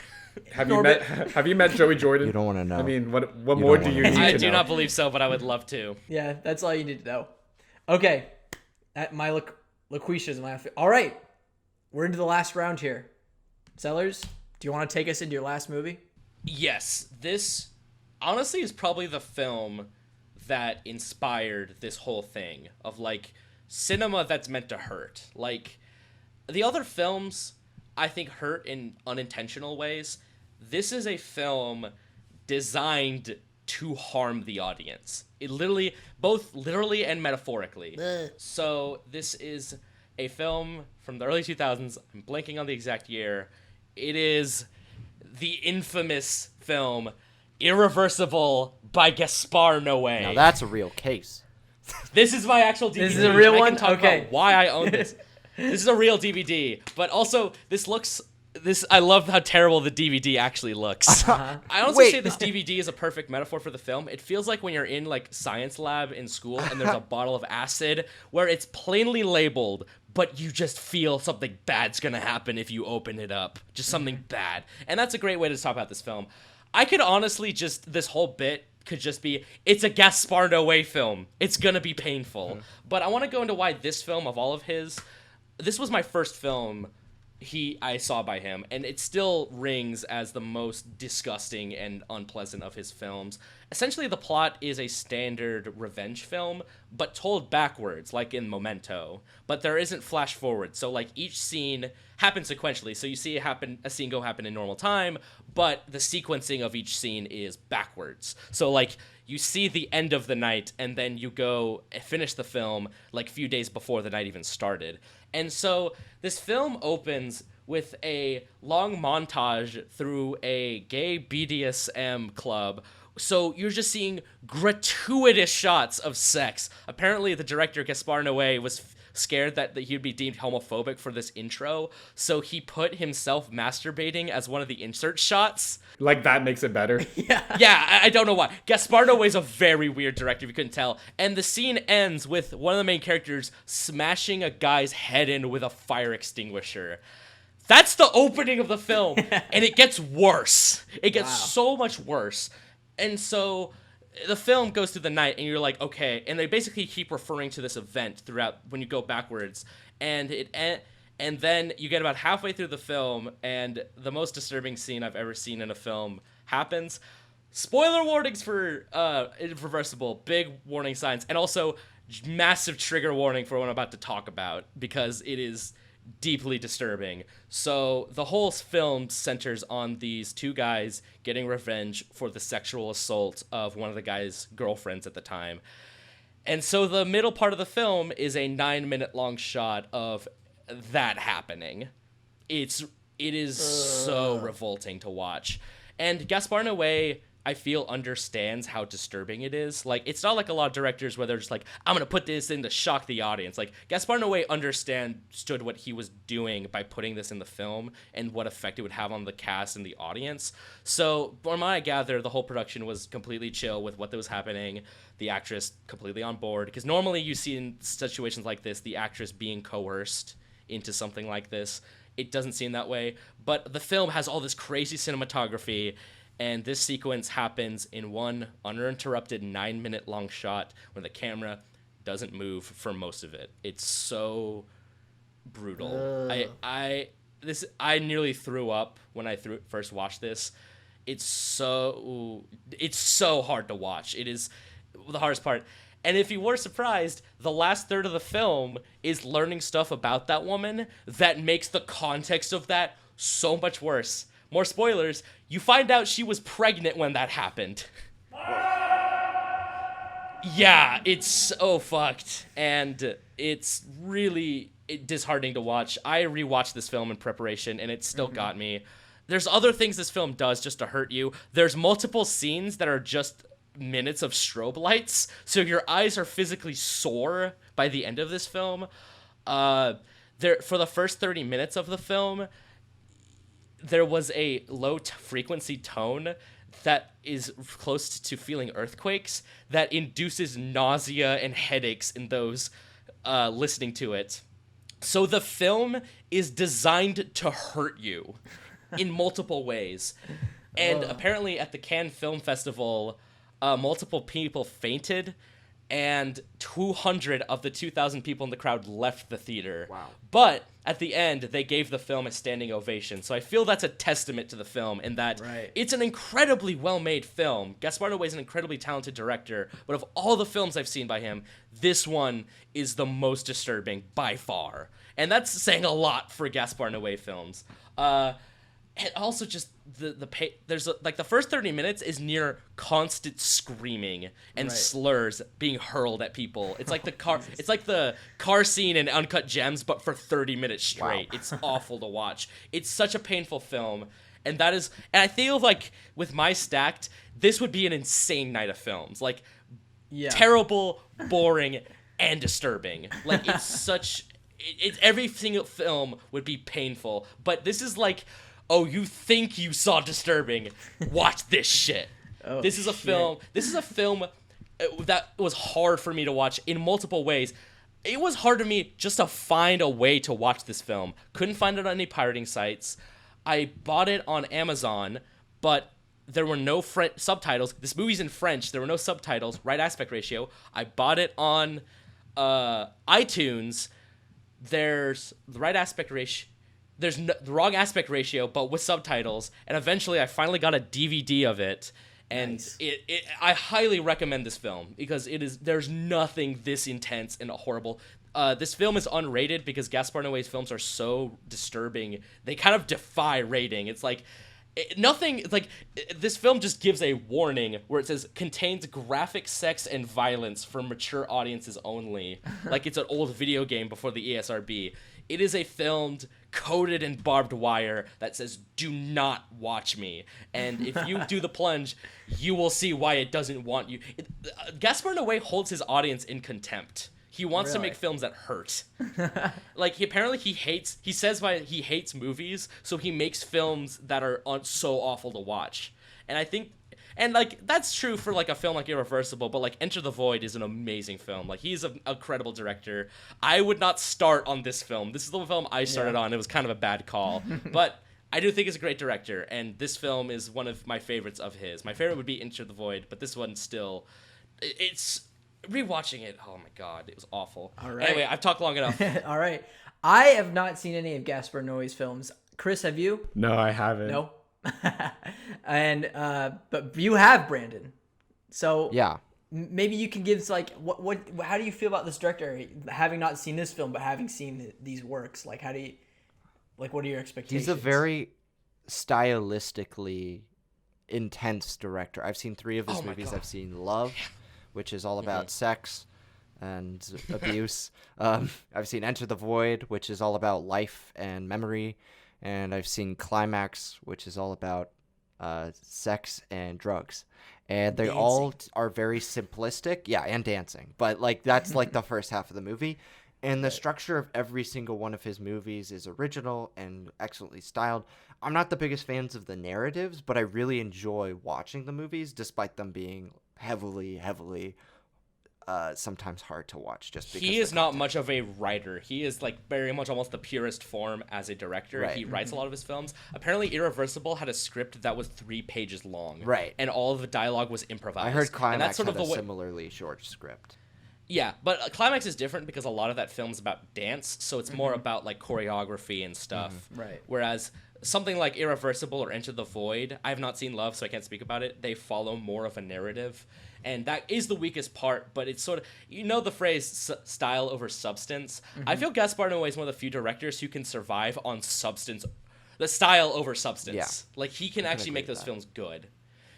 Have you met Joey Jordan? You don't want to know. I mean, what more do you need to know? I do not believe so, but I would love to. Yeah, that's all you need to know. Okay, LaQuisha's my outfit. All right, we're into the last round here. Sellers, do you want to take us into your last movie? Yes, this honestly is probably the film that inspired this whole thing of, like, cinema that's meant to hurt. Like, the other films, I think, hurt in unintentional ways. This is a film designed to harm the audience. It literally, both literally and metaphorically. So this is a film from the early 2000s. I'm blanking on the exact year. It is the infamous film Irreversible by Gaspar Noé. Now that's a real case. This is my actual DVD. This is a real I one? can talk Okay. about why I own this. This is a real DVD, but also I love how terrible the DVD actually looks. I honestly say this DVD is a perfect metaphor for the film. It feels like when you're in, like, science lab in school and there's a bottle of acid where it's plainly labeled, but you just feel something bad's gonna happen if you open it up. Just something bad. And that's a great way to talk about this film. I could honestly this whole bit could just be, it's a Gaspar Noé film. It's gonna be painful. But I want to go into why this film, of all of his, this was my first film I saw by him, and it still rings as the most disgusting and unpleasant of his films. Essentially, the plot is a standard revenge film, but told backwards, like in Memento. But there isn't flash forward, so like each scene happens sequentially. So you see a scene happen in normal time, but the sequencing of each scene is backwards. So like you see the end of the night, and then you go finish the film like a few days before the night even started. And so this film opens with a long montage through a gay BDSM club. So you're just seeing gratuitous shots of sex. Apparently, the director, Gaspar Noé, was scared that he'd be deemed homophobic for this intro, so he put himself masturbating as one of the insert shots. Like, that makes it better. Yeah, I don't know why. Gaspar Noé's a very weird director, if you couldn't tell. And the scene ends with one of the main characters smashing a guy's head in with a fire extinguisher. That's the opening of the film, and it gets worse. It gets so much worse. And so the film goes through the night, and you're like, okay. And they basically keep referring to this event throughout when you go backwards. And then you get about halfway through the film, and the most disturbing scene I've ever seen in a film happens. Spoiler warnings for Irreversible, big warning signs, and also massive trigger warning for what I'm about to talk about, because it is deeply disturbing. So the whole film centers on these two guys getting revenge for the sexual assault of one of the guy's girlfriends at the time. And so the middle part of the film is a 9-minute long shot of that happening. It is so revolting to watch. And Gaspar Noé, I feel, understands how disturbing it is. Like, it's not like a lot of directors where they're just like, I'm gonna put this in to shock the audience. Like, Gaspar Noé understood what he was doing by putting this in the film and what effect it would have on the cast and the audience. So, from what I gather, the whole production was completely chill with what was happening. The actress completely on board. Because normally you see in situations like this, the actress being coerced into something like this. It doesn't seem that way. But the film has all this crazy cinematography, and this sequence happens in one uninterrupted 9-minute long shot where the camera doesn't move for most of it. It's so brutal. I nearly threw up when I first watched this. It's so hard to watch. It is the hardest part. And if you were surprised, the last third of the film is learning stuff about that woman that makes the context of that so much worse. More spoilers, you find out she was pregnant when that happened. Yeah, it's so fucked. And it's really disheartening to watch. I rewatched this film in preparation, and it still got me. There's other things this film does just to hurt you. There's multiple scenes that are just minutes of strobe lights, so your eyes are physically sore by the end of this film. For the first 30 minutes of the film, there was a low frequency tone that is close to feeling earthquakes that induces nausea and headaches in those listening to it. So the film is designed to hurt you in multiple ways. And apparently at the Cannes Film Festival, multiple people fainted, and 200 of the 2,000 people in the crowd left the theater. Wow. But at the end, they gave the film a standing ovation. So I feel that's a testament to the film in that it's an incredibly well-made film. Gaspar Noé is an incredibly talented director, but of all the films I've seen by him, this one is the most disturbing by far. And that's saying a lot for Gaspar Noé films. And also just there's like the first 30 minutes is near constant screaming and slurs being hurled at people. It's like the car scene in Uncut Gems, but for 30 minutes straight. Wow. It's awful to watch. It's such a painful film. And I feel like with my stacked, this would be an insane night of films. Like terrible, boring, and disturbing. Like it's every single film would be painful, but this is like, oh, you think you saw disturbing? Watch this shit. This is a film that was hard for me to watch in multiple ways. It was hard to me just to find a way to watch this film. Couldn't find it on any pirating sites. I bought it on Amazon, but there were no subtitles. This movie's in French. There were no subtitles. Right aspect ratio. I bought it on iTunes. There's the right aspect ratio. there's no, the wrong aspect ratio, but with subtitles. And eventually, I finally got a DVD of it, and Nice. I highly recommend this film because there's nothing this intense and horrible. This film is unrated because Gaspar Noé's films are so disturbing. They kind of defy rating. It's like this film just gives a warning where it says contains graphic sex and violence for mature audiences only. Like it's an old video game before the ESRB. It is a film coated in barbed wire that says, do not watch me. And if you do the plunge, you will see why it doesn't want you. Gaspar Noé holds his audience in contempt. He wants to Really? make films that hurt. Like he hates movies, so he makes films that are so awful to watch. And I think, and like that's true for like a film like Irreversible, but like Enter the Void is an amazing film. Like he's a credible director. I would not start on this film. This is the film I started on. It was kind of a bad call, but I do think he's a great director, and this film is one of my favorites of his. My favorite would be Enter the Void, but this one still, it's. Rewatching it, oh my god, it was awful. All right. Anyway, I've talked long enough. All right. I have not seen any of Gaspar Noé's films. Chris, have you? No, I haven't. No. And but you have, Brandon. So Yeah. maybe you can give like what how do you feel about this director having not seen this film but having seen these works? Like what are your expectations? He's a very stylistically intense director. I've seen 3 of his movies. God. I've seen Love, which is all about sex and abuse. I've seen Enter the Void, which is all about life and memory. And I've seen Climax, which is all about sex and drugs. And they all are very simplistic. Yeah, and dancing. But like that's like the first half of the movie. And the structure of every single one of his movies is original and excellently styled. I'm not the biggest fans of the narratives, but I really enjoy watching the movies, despite them being heavily sometimes hard to watch. Just because He is not much of a writer. He is like very much almost the purest form as a director. Right. He writes a lot of his films. Apparently, Irreversible had a script that was 3 pages long. Right. And all of the dialogue was improvised. I heard and Climax that's sort had of the a way. similarly short script. Yeah, but Climax is different because a lot of that film's about dance, so it's more about like choreography and stuff. Right. Whereas something like Irreversible or Enter the Void, I have not seen Love, so I can't speak about it. They follow more of a narrative, and that is the weakest part. But it's sort of, you know, the phrase style over substance. I feel Gaspar Noé is one of the few directors who can survive on substance, the style over substance. Yeah. Like he can actually agree make with those that. films good.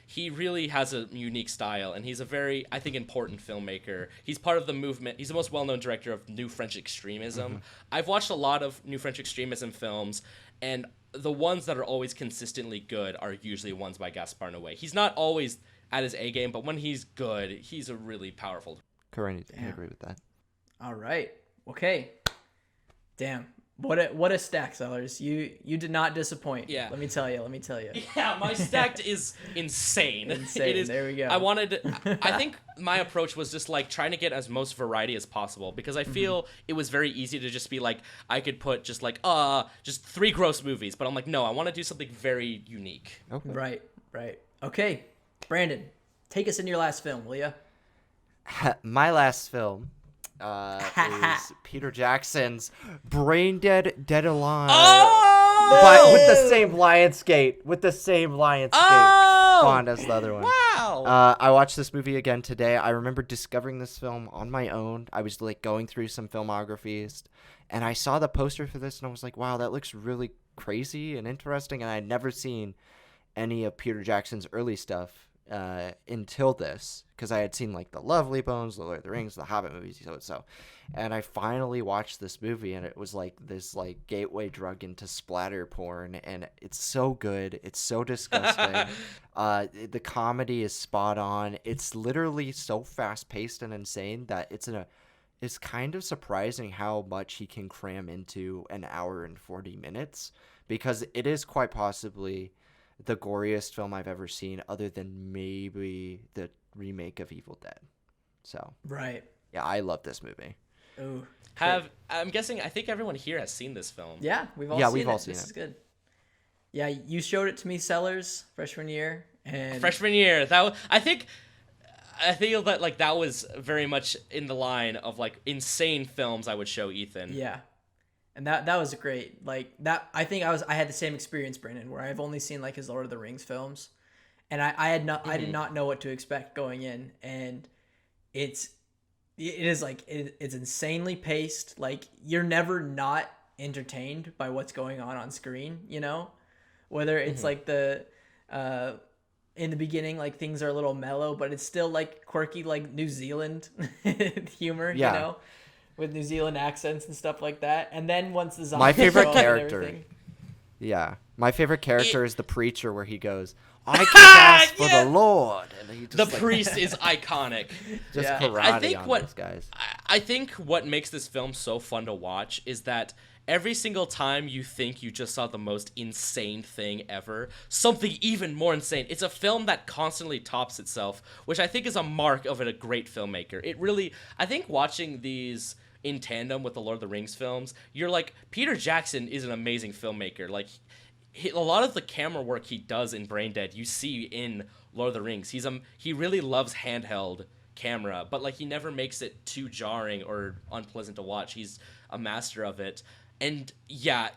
He really has a unique style, and he's a very, I think, important filmmaker. He's part of the movement. He's the most well-known director of New French Extremism. I've watched a lot of New French Extremism films, and the ones that are always consistently good are usually ones by Gaspar Noé. He's not always at his A game, but when he's good, he's a really powerful. Correct. I agree with that. All right. Okay. Damn. What a stack, Sellers. You did not disappoint. Yeah. Let me tell you. Yeah, my stacked is insane. Insane. It is, There we go. I think my approach was just like trying to get as most variety as possible because I feel it was very easy to just be like, I could put just like, just 3 gross movies. But I'm like, no, I want to do something very unique. Okay. Right. Okay. Brandon, take us in your last film, will ya? My last film is Peter Jackson's Brain Dead, Dead Alive. Oh! But with the same Lionsgate. Oh! font as the other one. Wow! I watched this movie again today. I remember discovering this film on my own. I was like going through some filmographies, and I saw the poster for this, and I was like, wow, that looks really crazy and interesting, and I'd never seen any of Peter Jackson's early stuff until this, because I had seen like the Lovely Bones, the Lord of the Rings, the Hobbit movies, and I finally watched this movie, and it was like this like gateway drug into splatter porn, and it's so good, it's so disgusting. The comedy is spot on. It's literally so fast paced and insane that it's kind of surprising how much he can cram into an hour and 40 minutes, because it is quite possibly the goriest film I've ever seen, other than maybe the remake of Evil Dead. So, Right. yeah, I love this movie. Ooh. I'm guessing, I think everyone here has seen this film. Yeah, we've all seen it. This is good. Yeah, you showed it to me, Sellers, freshman year, and Freshman year, I feel that like that was very much in the line of like insane films I would show Ethan. yeah, And that was great. Like that, I think I had the same experience, Brandon, where I've only seen like his Lord of the Rings films, and I did not know what to expect going in, and it is like it's insanely paced. Like you're never not entertained by what's going on screen, you know, whether it's like the in the beginning, like things are a little mellow, but it's still like quirky, like New Zealand humor, you know, with New Zealand accents and stuff like that. And then once the zombies My favorite show up and character. everything- My favorite character is the preacher, where he goes, "I cast for Yeah. the Lord," and he just The like, priest is iconic. just Yeah. karate I think on what those guys. I think what makes this film so fun to watch is that every single time you think you just saw the most insane thing ever, something even more insane. It's a film that constantly tops itself, which I think is a mark of a great filmmaker. It really, I think watching these in tandem with the Lord of the Rings films, you're like, Peter Jackson is an amazing filmmaker. Like, a lot of the camera work he does in Braindead, you see in Lord of the Rings. He really loves handheld camera, but like he never makes it too jarring or unpleasant to watch. He's a master of it. And yeah,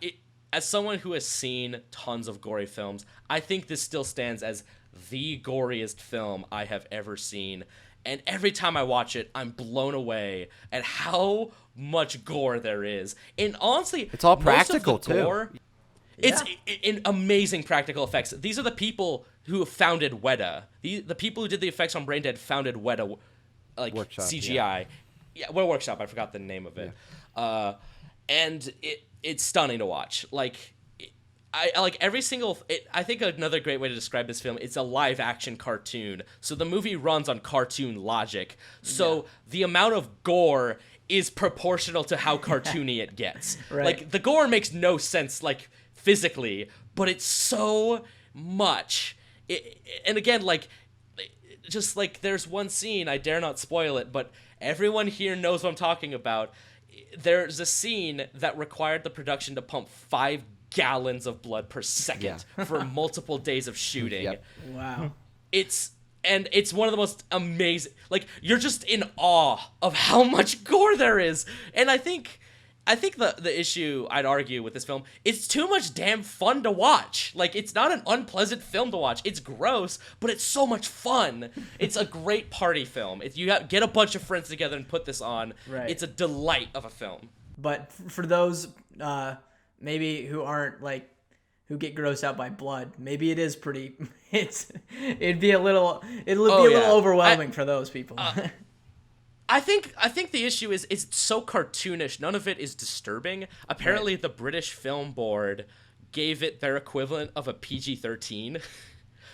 as someone who has seen tons of gory films, I think this still stands as the goriest film I have ever seen. And every time I watch it, I'm blown away at how much gore there is. And honestly, It's all most of the practical, too. gore, it's in amazing practical effects. These are the people who founded Weta. The people who did the effects on Braindead founded Weta, like Workshop, CGI. What Workshop? I forgot the name of it. And it's stunning to watch. Like, I like every single. I think another great way to describe this film. It's a live action cartoon, so the movie runs on cartoon logic. So the amount of gore is proportional to how cartoony it gets. Right. Like the gore makes no sense, like physically, but it's so much. And again, like, just like there's one scene, I dare not spoil it, but everyone here knows what I'm talking about. There's a scene that required the production to pump 5 gallons of blood per second for multiple days of shooting. Yep. Wow. It's one of the most amazing, like, you're just in awe of how much gore there is. And I think the issue I'd argue with this film, it's too much damn fun to watch. Like, it's not an unpleasant film to watch. It's gross, but it's so much fun. It's a great party film. If you get a bunch of friends together and put this on, it's a delight of a film. But for those maybe who aren't like who get grossed out by blood, maybe it is pretty. It'd be a little overwhelming for those people. I think the issue is it's so cartoonish. None of it is disturbing. Apparently, the British Film Board gave it their equivalent of a PG-13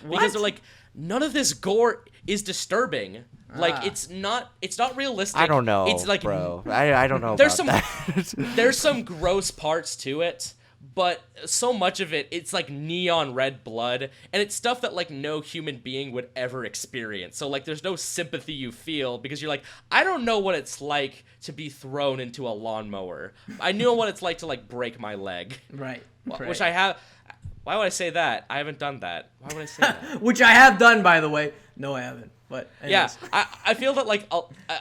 because they're like, none of this gore is disturbing. Like, it's not realistic. I don't know, It's like, bro. I don't know there's about some that. there's some gross parts to it, but so much of it's like neon red blood, and it's stuff that like no human being would ever experience. So like there's no sympathy you feel because you're like, I don't know what it's like to be thrown into a lawnmower. I know what it's like to like break my leg. Right. Which I have. Why would I say that? I haven't done that. Why would I say that? Which I have done, by the way. No, I haven't. But anyways. Yeah, I feel that like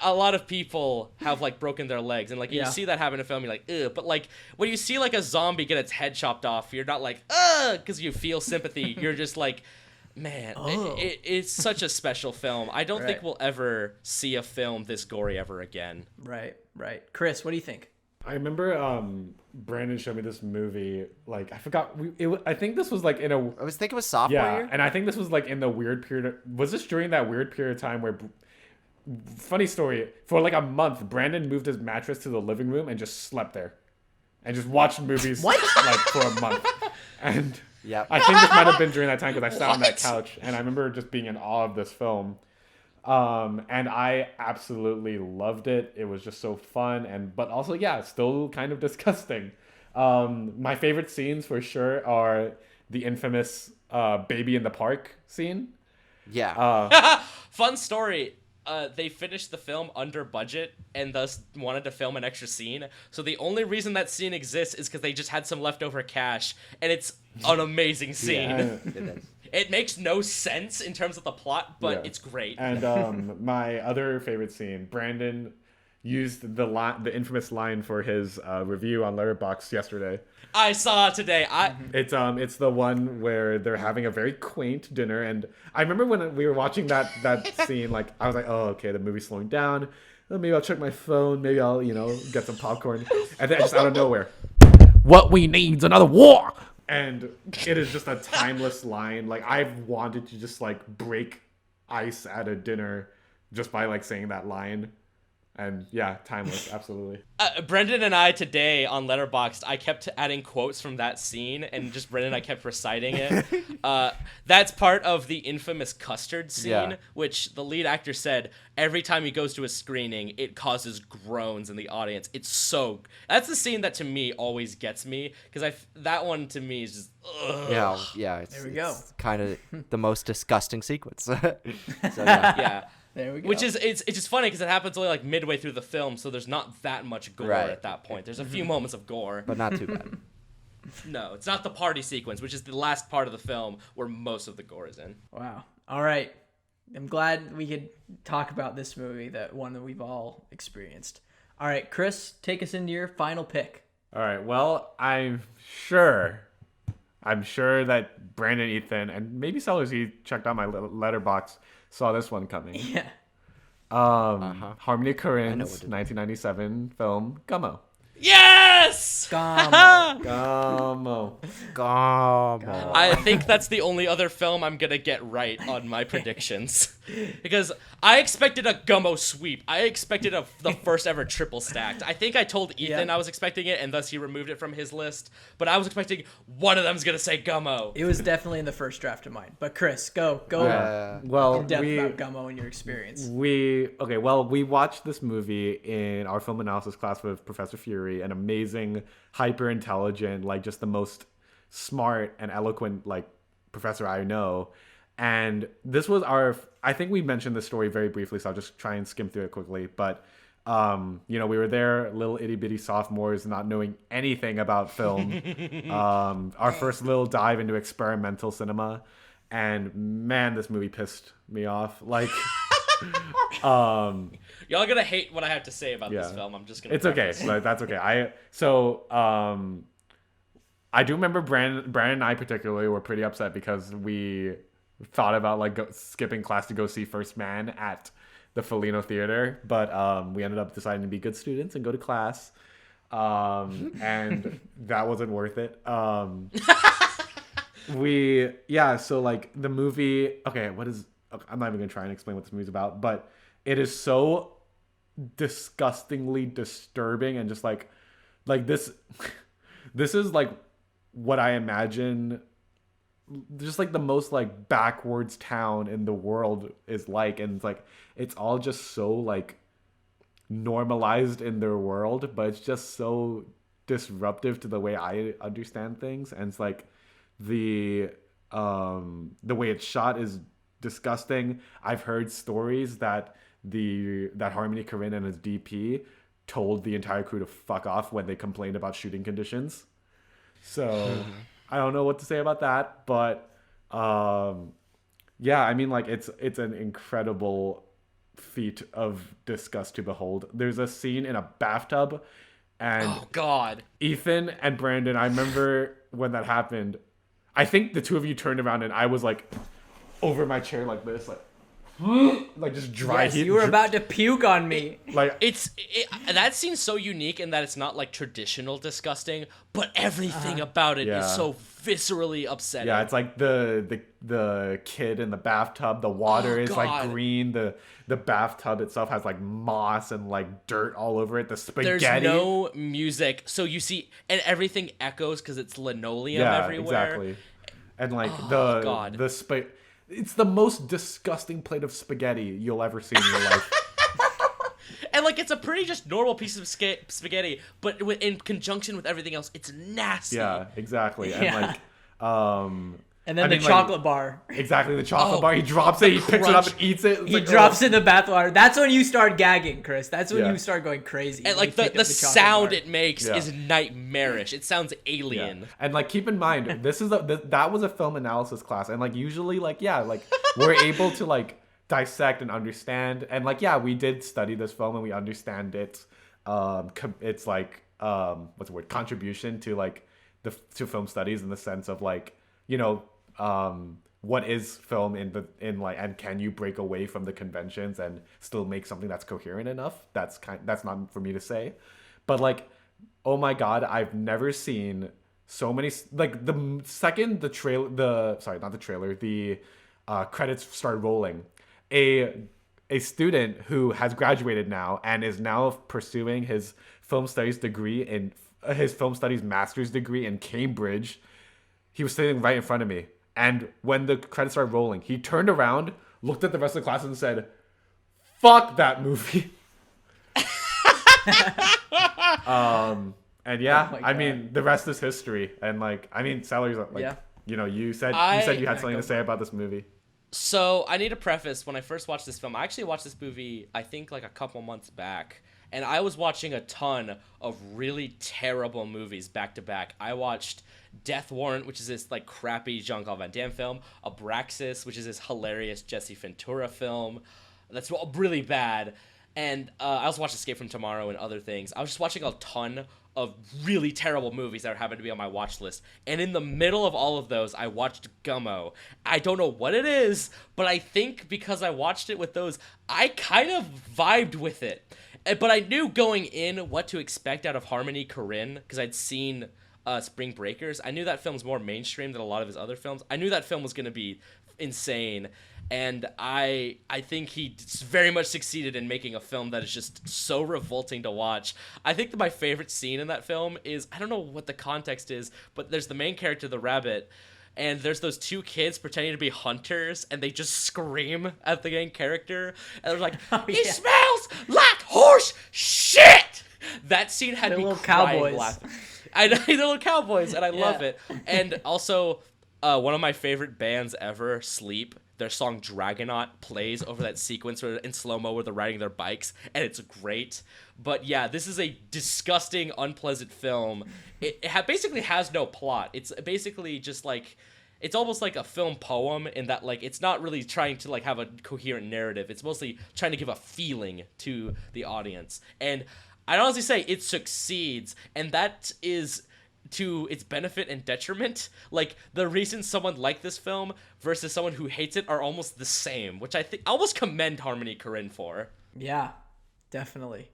a lot of people have like broken their legs, and like you see that happen in a film, you're like, ugh. But like when you see like a zombie get its head chopped off, you're not like, ugh, because you feel sympathy. You're just like, man, it's such a special film. I don't think we'll ever see a film this gory ever again. Right. Chris, what do you think? I remember Brandon showed me this movie. Like, I forgot. I think this was like in a. I was thinking it was sophomore year. And I think this was like in the weird period. Was this during that weird period of time where? Funny story. For like a month, Brandon moved his mattress to the living room and just slept there, and just watched movies like for a month. And I think this might have been during that time because I sat on that couch and I remember just being in awe of this film. And I absolutely loved it. It was just so fun but also, still kind of disgusting. My favorite scenes for sure are the infamous, baby in the park scene. Yeah. Fun story. They finished the film under budget and thus wanted to film an extra scene. So the only reason that scene exists is because they just had some leftover cash, and it's an amazing scene. It is. It makes no sense in terms of the plot, but it's great. And my other favorite scene, Brandon, used the infamous line for his review on Letterboxd yesterday. I saw it today. It's the one where they're having a very quaint dinner, and I remember when we were watching that scene, like I was like, oh, okay, the movie's slowing down. Maybe I'll check my phone. Maybe I'll get some popcorn, and then just out of nowhere, what we need's another war. And it is just a timeless line. Like I've wanted to just like break ice at a dinner just by like saying that line. And yeah, timeless, absolutely. Brendan and I today on Letterboxd, I kept adding quotes from that scene, and just Brendan and I kept reciting it. That's part of the infamous custard scene, which the lead actor said every time he goes to a screening, it causes groans in the audience. That's the scene that to me always gets me, because that one to me is just ugh. Yeah. There we go. It's kind of the most disgusting sequence. So yeah. Yeah. There we go. Which is it's just funny because it happens only like midway through the film, so there's not that much gore at that point. There's a few moments of gore, But not too bad. no, it's not the party sequence, which is the last part of the film where most of the gore is in. Wow. All right. I'm glad we could talk about this movie, that one that we've all experienced. All right, Chris, take us into your final pick. All right. Well, I'm sure that Brandon, Ethan, and maybe Sellers, he checked out my letterbox, saw this one coming. Yeah. Harmony Korine's 1997 film Gummo. Yes! Gummo. I think that's the only other film I'm gonna get right on my predictions. Because I expected a Gummo sweep. I expected the first ever triple stacked. I think I told Ethan I was expecting it, and thus he removed it from his list. But I was expecting one of them's gonna say Gummo. It was definitely in the first draft of mine. But Chris, go Well, in depth about Gummo and your experience. We watched this movie in our film analysis class with Professor Fury, an amazing, hyper intelligent, like just the most smart and eloquent like professor I know. And this was I think we mentioned this story very briefly, so I'll just try and skim through it quickly. But we were there, little itty bitty sophomores, not knowing anything about film. Our first little dive into experimental cinema, and man, this movie pissed me off. Like, y'all gonna hate what I have to say about this film. I'm just gonna. It's okay, but that's okay. I do remember Brandon and I particularly were pretty upset because we thought about like skipping class to go see First Man at the Foligno Theater, but we ended up deciding to be good students and go to class, and that wasn't worth it. So like the movie, I'm not even gonna try and explain what this movie's about, but it is so disgustingly disturbing, and just like this is like what I imagine just like the most like backwards town in the world is like, and it's like it's all just so like normalized in their world, but it's just so disruptive to the way I understand things. And it's like the way it's shot is disgusting. I've heard stories that Harmony Korine and his DP told the entire crew to fuck off when they complained about shooting conditions. So I don't know what to say about that, but I mean, like it's an incredible feat of disgust to behold. There's a scene in a bathtub, and oh god, Ethan and Brandon, I remember when that happened, I think the two of you turned around and I was like over my chair like this, like just dry heat. You were about to puke on me. Like that scene's so unique in that it's not like traditional disgusting, but everything about it is so viscerally upsetting. Yeah, it's like the kid in the bathtub. The water is like green. The bathtub itself has like moss and like dirt all over it. The spaghetti. There's no music, so you see, and everything echoes because it's linoleum everywhere. Exactly. And like it's the most disgusting plate of spaghetti you'll ever see in your life. And like it's a pretty just normal piece of spaghetti, but in conjunction with everything else, it's nasty. Yeah, exactly. And like, and then the chocolate bar. Exactly, the chocolate bar. He drops it. He picks it up and eats it. He drops in the bathwater. That's when you start gagging, Chris. That's when you start going crazy. And like the sound it makes is nightmarish. It sounds alien. Yeah. And like, keep in mind, this is that was a film analysis class, and like usually like we're able to like dissect and understand. And like, yeah, we did study this film and we understand it. It's like what's the word? Contribution to like to film studies in the sense of like, you know, what is film in like, and can you break away from the conventions and still make something that's coherent enough? That's not for me to say, but like, oh my god, I've never seen so many, like the second the credits started rolling, a student who has graduated now and is now pursuing his film studies degree in his film studies master's degree in Cambridge. He was sitting right in front of me, and when the credits started rolling, he turned around, looked at the rest of the class, and said, "Fuck that movie." And yeah, Oh my I God. mean, the rest is history. And like, I mean, Salary's like, Yeah. you know, you said you had something to say about this movie. So I need to preface, when I first watched this film, I actually watched this movie, I think like a couple months back, and I was watching a ton of really terrible movies back to back. I watched Death Warrant, which is this like crappy Jean-Claude Van Damme film, Abraxas, which is this hilarious Jesse Ventura film that's really bad, and I also watched Escape from Tomorrow and other things. I was just watching a ton of really terrible movies that happened to be on my watch list. And in the middle of all of those, I watched Gummo. I don't know what it is, but I think because I watched it with those, I kind of vibed with it. But I knew going in what to expect out of Harmony Korine, because I'd seen Spring Breakers. I knew that film's more mainstream than a lot of his other films. I knew that film was going to be insane. And I think he very much succeeded in making a film that is just so revolting to watch. I think that my favorite scene in that film is, I don't know what the context is, but there's the main character, the rabbit, and there's those two kids pretending to be hunters, and they just scream at the main character, and they're like, "He smells like horse shit!" That scene had They're me little crying cowboys. laughing. I know, they're little cowboys, and I love Yeah. it. And also, one of my favorite bands ever, Sleep, their song Dragonaut plays over that sequence where, in slow-mo where they're riding their bikes, and it's great. But yeah, this is a disgusting, unpleasant film. It basically has no plot. It's basically just like, it's almost like a film poem in that, like, it's not really trying to like have a coherent narrative. It's mostly trying to give a feeling to the audience. And I'd honestly say it succeeds, and that is to its benefit and detriment. Like, the reasons someone liked this film versus someone who hates it are almost the same, which I think I almost commend Harmony Korine for. Yeah, definitely.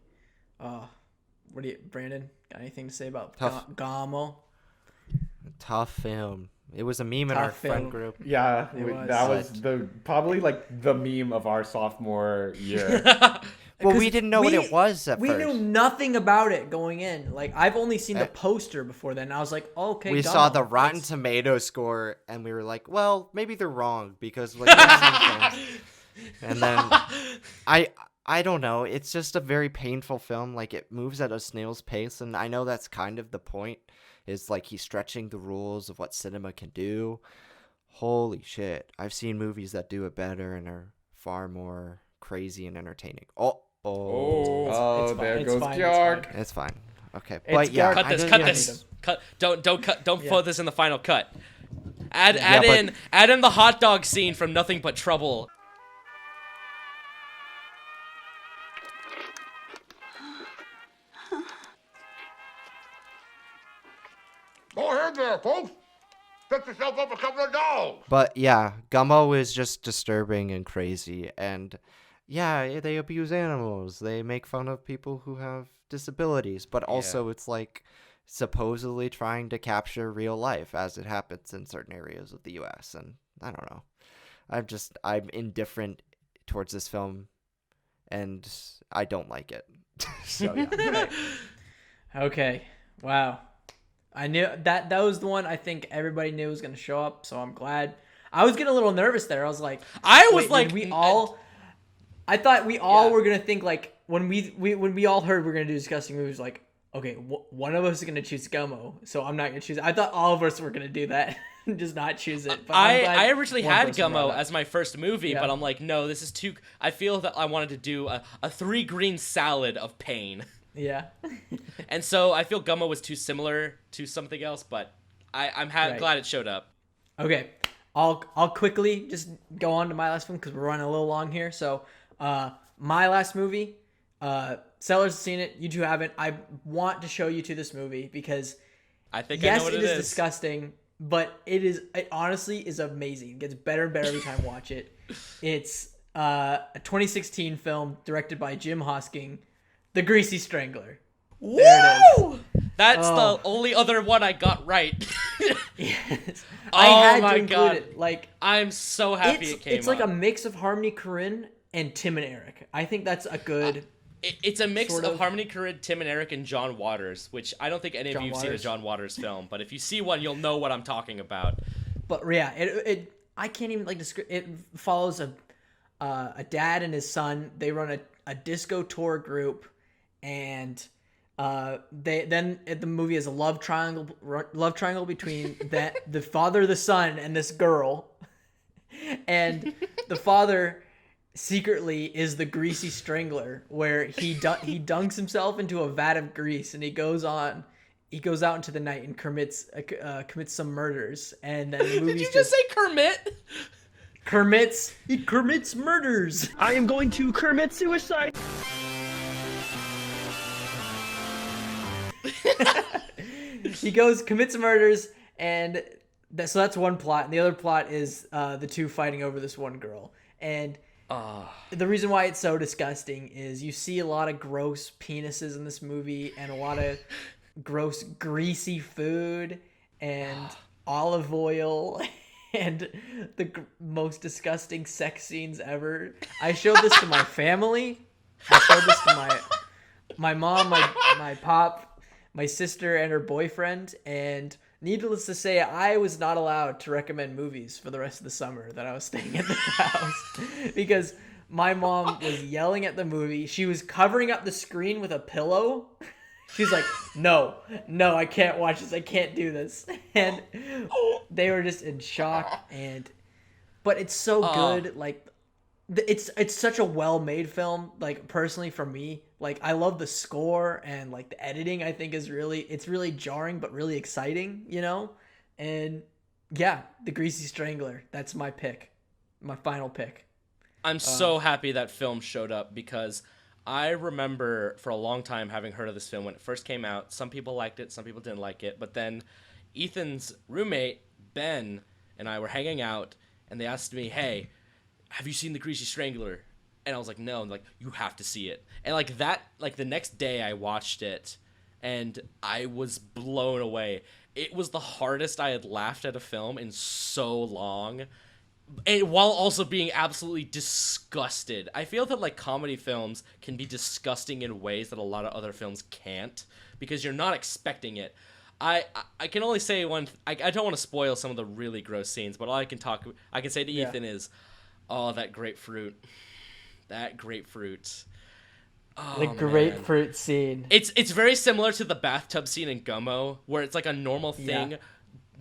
What do you, Brandon, got anything to say about Tough. Gamo? Tough film. It was a meme in Tough our film. friend group. Yeah, It was. that was probably like the meme of our sophomore year. Well, we didn't know what it was at We first. knew nothing about it going in. Like, I've only seen the poster before then. And I was like, oh, okay. We Gamo. saw the Rotten Tomatoes score, and we were like, well, maybe they're wrong, because like, that's something. And then I don't know. It's just a very painful film. Like, it moves at a snail's pace, and I know that's kind of the point. Is like he's stretching the rules of what cinema can do. Holy shit! I've seen movies that do it better and are far more crazy and entertaining. Oh, It's fine, there it's goes fine, it's Jark. fine. it's fine. Okay, It's but yeah, dark. Cut this, I cut don't- this. Cut. Don't cut. Don't Yeah. put this in the final cut. Add but- in the hot dog scene from Nothing But Trouble. Go ahead there, folks. Set yourself up a couple of dogs. But yeah, Gummo is just disturbing and crazy, and yeah, they abuse animals. They make fun of people who have disabilities, but also it's like supposedly trying to capture real life as it happens in certain areas of the U.S. And I don't know. I'm indifferent towards this film, and I don't like it. So yeah. Okay. Wow. I knew that was the one I think everybody knew was going to show up, so I'm glad. I was getting a little nervous there. I was like, I was wait, like, did we all I thought we all were going to think like when we all heard we're going to do discussing movies, like, okay, one of us is going to choose Gummo, so I'm not going to choose it. I thought all of us were going to do that and just not choose it. But I'm glad I originally one had person brought Gummo it up. as my first movie, Yeah. but I'm like, no, this is too. I feel that I wanted to do a 3 green salad of pain. Yeah. And so I feel Gummo was too similar to something else, but I'm Right. glad it showed up. Okay. I'll quickly just go on to my last film because we're running a little long here. So, my last movie, Sellers has seen it. You two haven't. I want to show you to this movie because I think yes, I know what it it is is. disgusting, but it honestly is amazing. It gets better and better every time I watch it. It's a 2016 film directed by Jim Hosking, The Greasy Strangler. Woo! There it is. That's Oh. the only other one I got right. Yes. Oh I had my to include God. it. Like I'm so happy it came it's like a up. mix of Harmony Korine and Tim and Eric. I think that's a good. It's a mix sort of of. Harmony Korine, Tim and Eric, and John Waters, which I don't think any of John you have seen a Waters. John Waters film, but if you see one, you'll know what I'm talking about. But yeah, it I can't even like describe. It follows a dad and his son. They run a disco tour group, and they then the movie is a love triangle between the father, the son, and this girl, and the father secretly is the greasy strangler, where he dunks himself into a vat of grease, and he goes out into the night and commits some murders, and then the movie's Did you just say Kermit? he commits murders. I am going to commit suicide. He commits murders, and so that's one plot, and the other plot is the two fighting over this one girl. And the reason why it's so disgusting is you see a lot of gross penises in this movie, and a lot of gross greasy food and olive oil and the most disgusting sex scenes ever. I showed this to my family. I showed this to my mom, my pop, my sister, and her boyfriend. And needless to say, I was not allowed to recommend movies for the rest of the summer that I was staying at the house because my mom was yelling at the movie. She was covering up the screen with a pillow. She's like, no, I can't watch this. I can't do this. And they were just in shock. But it's so good. Like, it's such a well-made film. Like, personally for me, like, I love the score, and like the editing I think is really jarring but really exciting, you know? And yeah, The Greasy Strangler. That's my pick. My final pick. I'm so happy that film showed up because I remember for a long time having heard of this film when it first came out. Some people liked it, some people didn't like it. But then Ethan's roommate, Ben, and I were hanging out, and they asked me, hey, have you seen The Greasy Strangler? And I was like, no. And like, you have to see it. And like that, like the next day I watched it, and I was blown away. It was the hardest I had laughed at a film in so long. And while also being absolutely disgusted. I feel that like comedy films can be disgusting in ways that a lot of other films can't because you're not expecting it. I can only say I don't want to spoil some of the really gross scenes, but all I can say to Ethan is, oh, that grapefruit. Oh, The grapefruit scene. It's very similar to the bathtub scene in Gummo, where it's like a normal thing Yeah.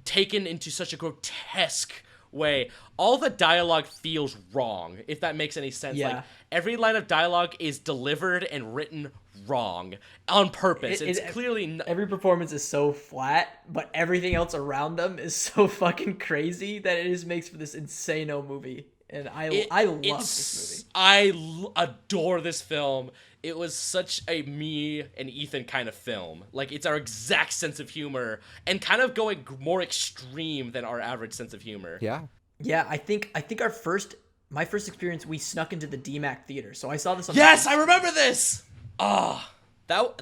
taken into such a grotesque way. All the dialogue feels wrong, if that makes any sense. Yeah. Like every line of dialogue is delivered and written wrong on purpose. It's clearly every performance is so flat, but everything else around them is so fucking crazy that it just makes for this insano movie. And I love this movie. I adore this film. It was such a me and Ethan kind of film. Like, it's our exact sense of humor and kind of going more extreme than our average sense of humor. Yeah. Yeah, I think my first experience, we snuck into the DMAC theater. So I saw this on Yes, I remember this. That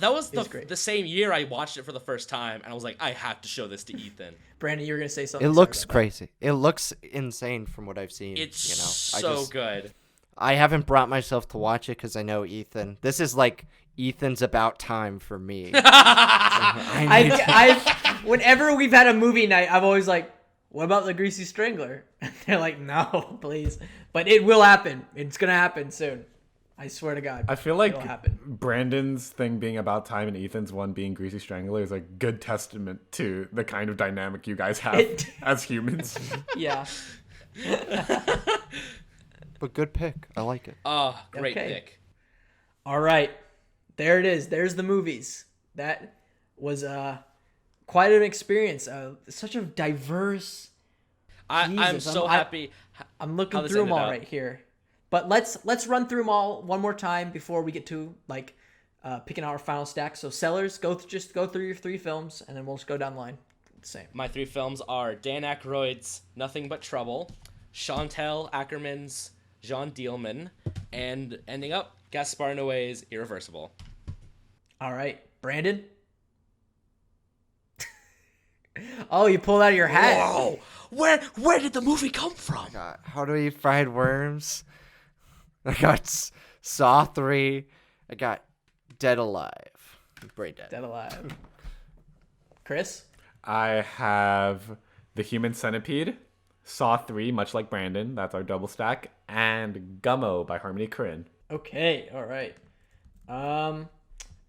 was great. the same year I watched it for the first time, and I was like, I have to show this to Ethan. Brandon, you were gonna say something. It Sorry looks about crazy. It looks insane from what I've seen. It's so good. I haven't brought myself to watch it because I know Ethan. This is like Ethan's about time for me. I've whenever we've had a movie night, I'm always like, "What about The Greasy Strangler?" They're like, "No, please," but it will happen. It's gonna happen soon. I swear to God. I feel like it'll happen. Brandon's thing being about time and Ethan's one being Greasy Strangler is a good testament to the kind of dynamic you guys have as humans. Yeah. But good pick. I like it. Oh, great Okay. pick. All right, there it is. There's the movies. That was quite an experience. Such a diverse. I'm Jesus, so happy. I'm how looking this through them ended all up. right here. But let's run through them all one more time before we get to like picking out our final stack. So Sellers, just go through your 3 films, and then we'll just go down the line. Same. My 3 films are Dan Aykroyd's Nothing But Trouble, Chantal Ackerman's Jean Dielman, and ending up Gaspar Noé's Irreversible. All right, Brandon. Oh, you pulled out of your hat. Whoa! Where did the movie come from? got How to Eat Fried Worms. I got Saw 3. I got Dead Alive. Brain Dead. Dead Alive. Chris. I have The Human Centipede, Saw 3, much like Brandon, that's our double stack, and Gummo by Harmony Korine. Okay. All right.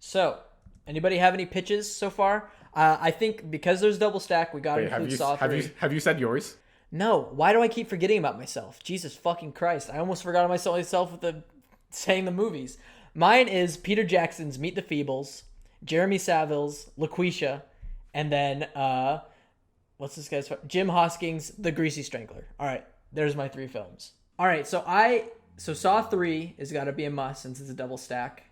So, anybody have any pitches so far? I think because there's double stack, we gotta Wait, include Saw 3. have you said yours? No, why do I keep forgetting about myself? Jesus fucking Christ. I almost forgot myself with saying the movies. Mine is Peter Jackson's Meet the Feebles, Jeremy Saville's LaQuisha, and then, what's this guy's... Jim Hoskins' The Greasy Strangler. All right, there's my 3 films. All right, so Saw 3 is got to be a must since it's a double stack.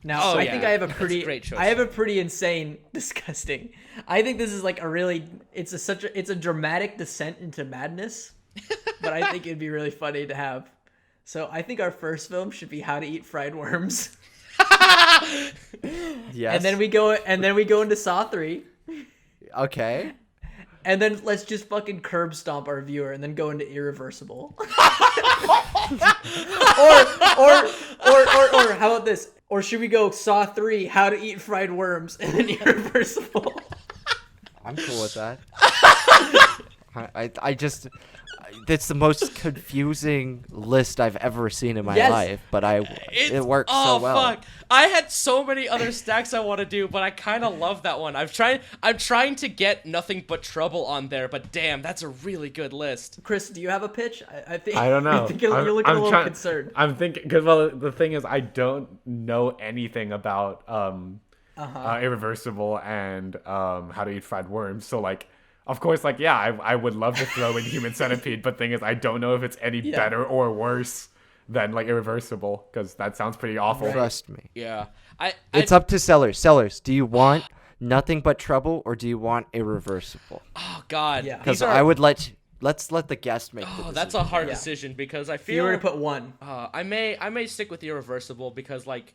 Now, I think I have a pretty, great choice. I have a pretty insane, disgusting. I think this is like a really, it's a dramatic descent into madness, but I think it'd be really funny to have. So I think our first film should be How to Eat Fried Worms. Yes. And then we go into Saw 3. Okay. And then let's just fucking curb stomp our viewer and then go into Irreversible. or how about this? Or should we go Saw 3, How to Eat Fried Worms, and then Irreversible? I'm cool with that. I just... That's the most confusing list I've ever seen in my life, but it works so well. Fuck. I had so many other stacks I want to do, but I kind of love that one. I'm trying to get Nothing But Trouble on there, but damn, that's a really good list. Chris, do you have a pitch? I think I don't know. I think you're looking a little concerned. I'm thinking, because the thing is, I don't know anything about Irreversible and How to Eat Fried Worms, so like, of course, like, yeah, I would love to throw in Human Centipede, but thing is, I don't know if it's any better or worse than, like, Irreversible, because that sounds pretty awful. Trust me. Yeah. It's up to Sellers. Sellers, do you want Nothing But Trouble or do you want Irreversible? Oh, God. Yeah. Because I would let's let the guest make the decision. That's a hard decision because I feel... If you were to put one. I may stick with Irreversible because, like,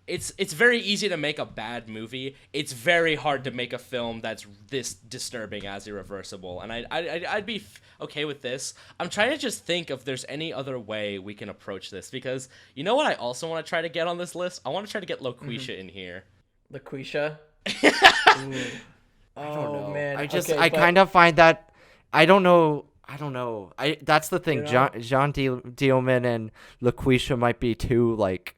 it's very easy to make a bad movie. It's very hard to make a film that's this disturbing as Irreversible, and I'd be okay with this. I'm trying to just think if there's any other way we can approach this, because you know what I also want to try to get on this list? I want to try to get LaQuisha in here. LaQuisha? I don't know. Man. I kind of find that I don't know. That's the thing. Jean Dielman and LaQuisha might be too like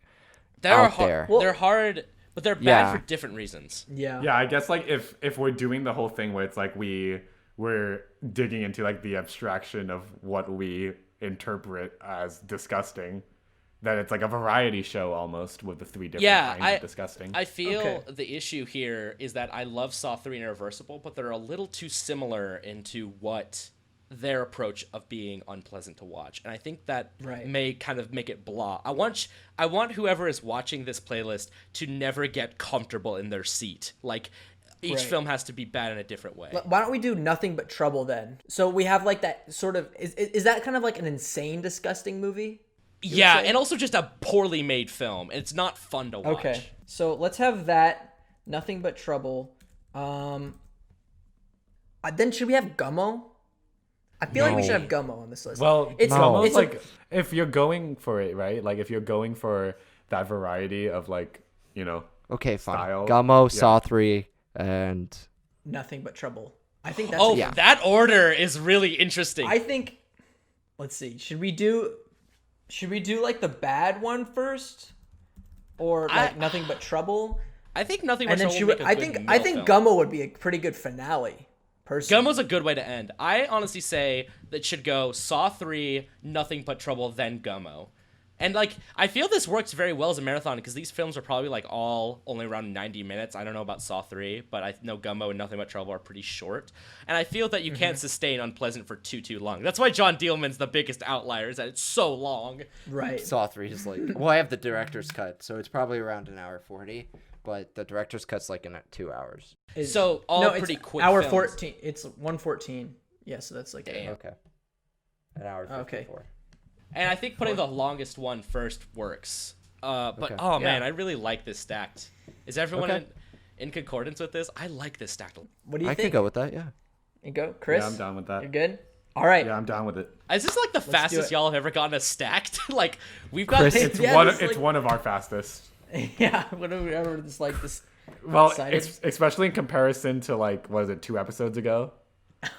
They're out there. They're hard, but they're bad for different reasons. Yeah. Yeah, I guess like if we're doing the whole thing where it's like we're digging into like the abstraction of what we interpret as disgusting, then it's like a variety show almost with the 3 different kinds of disgusting. I feel the issue here is that I love Saw 3 and Irreversible, but they're a little too similar into what their approach of being unpleasant to watch, and I think that may kind of make it blah. I want whoever is watching this playlist to never get comfortable in their seat. Like, each film has to be bad in a different way. Why don't we do Nothing But Trouble then? So we have like that sort of is that kind of like an insane, disgusting movie? Yeah, and also just a poorly made film. It's not fun to watch. Okay, so let's have that. Nothing But Trouble. Then should we have Gummo? I feel like we should have Gummo on this list. Well, it's almost like if you're going for it, right? Like if you're going for that variety of like, you know, okay, fine. Style. Gummo, Saw 3, and Nothing But Trouble. I think that's that order is really interesting. I think. Let's see. Should we do like the bad one first, or like Nothing But Trouble? I think Nothing But And then Trouble. I think Gummo would be a pretty good finale. Personally. Gummo's a good way to end. I honestly say that should go Saw 3, Nothing But Trouble, then Gummo. And like, I feel this works very well as a marathon because these films are probably like all only around 90 minutes. I don't know about Saw 3, but I know Gummo and Nothing But Trouble are pretty short. And I feel that you can't sustain Unpleasant for too long. That's why John Dielman's the biggest outlier, is that it's so long. Right. Saw 3 is like, well, I have the director's cut, so it's probably around an hour 40, but the director's cut's like in 2 hours. So all pretty it's quick hour films. 14. It's 1:14. Yeah, so that's like Okay. An hour 54. Okay. And I think putting the longest one first works. But Okay. oh man, I really like this stacked. Is everyone Okay. in concordance with this? I like this stacked. What do you I think? can go with that, yeah. You go, Chris. Yeah, I'm down with that. You're good. All right. Yeah, I'm down with it. Is this like the do fastest it. y'all have ever gotten a stacked? Like we've got Chris, It's Yeah, one. just It's like- one of our fastest. Yeah. Whatever. This like this. Well, Excited? especially in comparison to like, what was it, 2 episodes ago,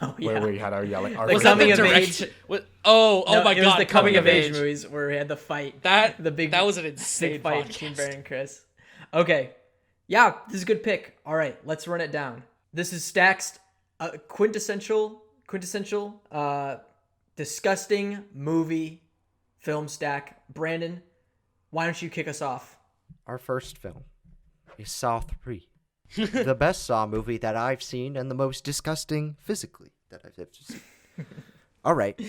Oh where yeah. we had our yelling. Our The was first that the coming of direct? age. Oh No, my it god! was the coming of age movies where we had the fight. That that was an insane big fight podcast. between Brandon and Chris. Okay. Yeah, this is a good pick. All right, let's run it down. This is Stack's quintessential disgusting movie film stack. Brandon, why don't you kick us off? Our first film is Saw 3. The best Saw movie that I've seen and the most disgusting physically that I've ever seen. All right.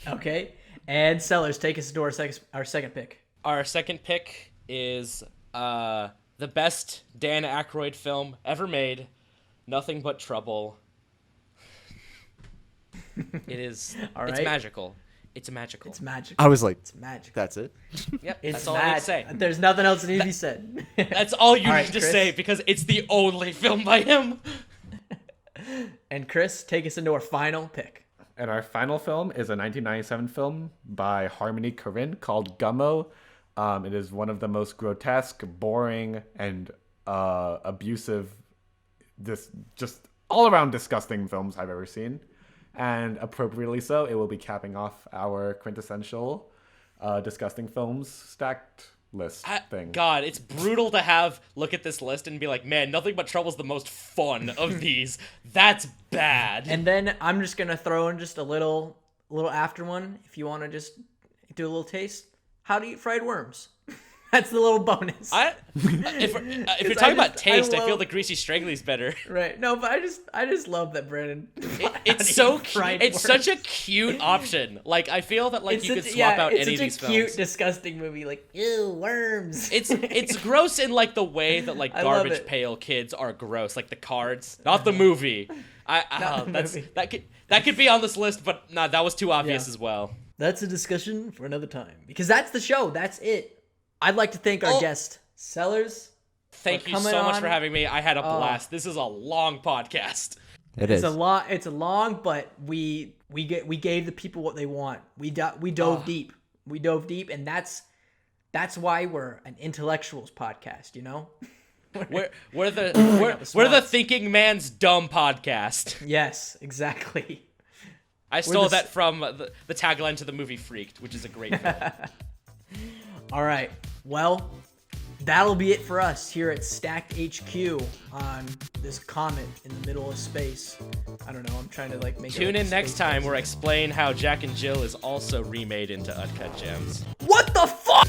Okay. And Sellers, take us to our second pick. Our second pick is the best Dan Aykroyd film ever made, Nothing But Trouble. It is. All It's right. magical. It's magical. It's magic. I was like, It's magic. that's it? Yep, It's that's all I need to say. There's nothing else that needs to be said. That's all you All need right, to Chris. say because it's the only film by him. And Chris, take us into our final pick. And our final film is a 1997 film by Harmony Korine called Gummo. It is one of the most grotesque, boring, and abusive, just all around disgusting films I've ever seen. And appropriately so, it will be capping off our quintessential disgusting films stacked list thing. God, it's brutal to look at this list and be like, man, Nothing But Trouble's the most fun of these. That's bad. And then I'm just gonna throw in just a little after one if you want to just do a little taste. How to eat fried worms. That's the little bonus. If you're talking about taste, I feel love- the Greasy Strangly's better. Right. No, but I just love that Brandon. It's so fried cute. It's worms. such a cute option. Like I feel that like It's you such- could swap out it's any of such these a cute, films. disgusting movie. Like, ew, worms. It's gross in like the way that like I love Garbage it. Pail Kids are gross, like the cards, not the movie. Not the That's movie. that could be on this list, but nah, that was too obvious Yeah. as well. That's a discussion for another time because that's the show. That's it. I'd like to thank our Oh. guest, Sellers. Thank for you so coming much on. for having me. I had a blast. This is a long podcast. It It's is. a lot. It's a long, but we gave the people what they want. We dove deep. We dove deep, and that's why we're an intellectuals podcast. You know. We're the thinking man's dumb podcast. Yes, exactly. I stole the that from the tagline to the movie Freaked, which is a great film. All right. Well, that'll be it for us here at Stacked HQ on this comet in the middle of space. I don't know. I'm trying to like make it Tune like in a next space time place. where I explain how Jack and Jill is also remade into Uncut Gems. What the fuck?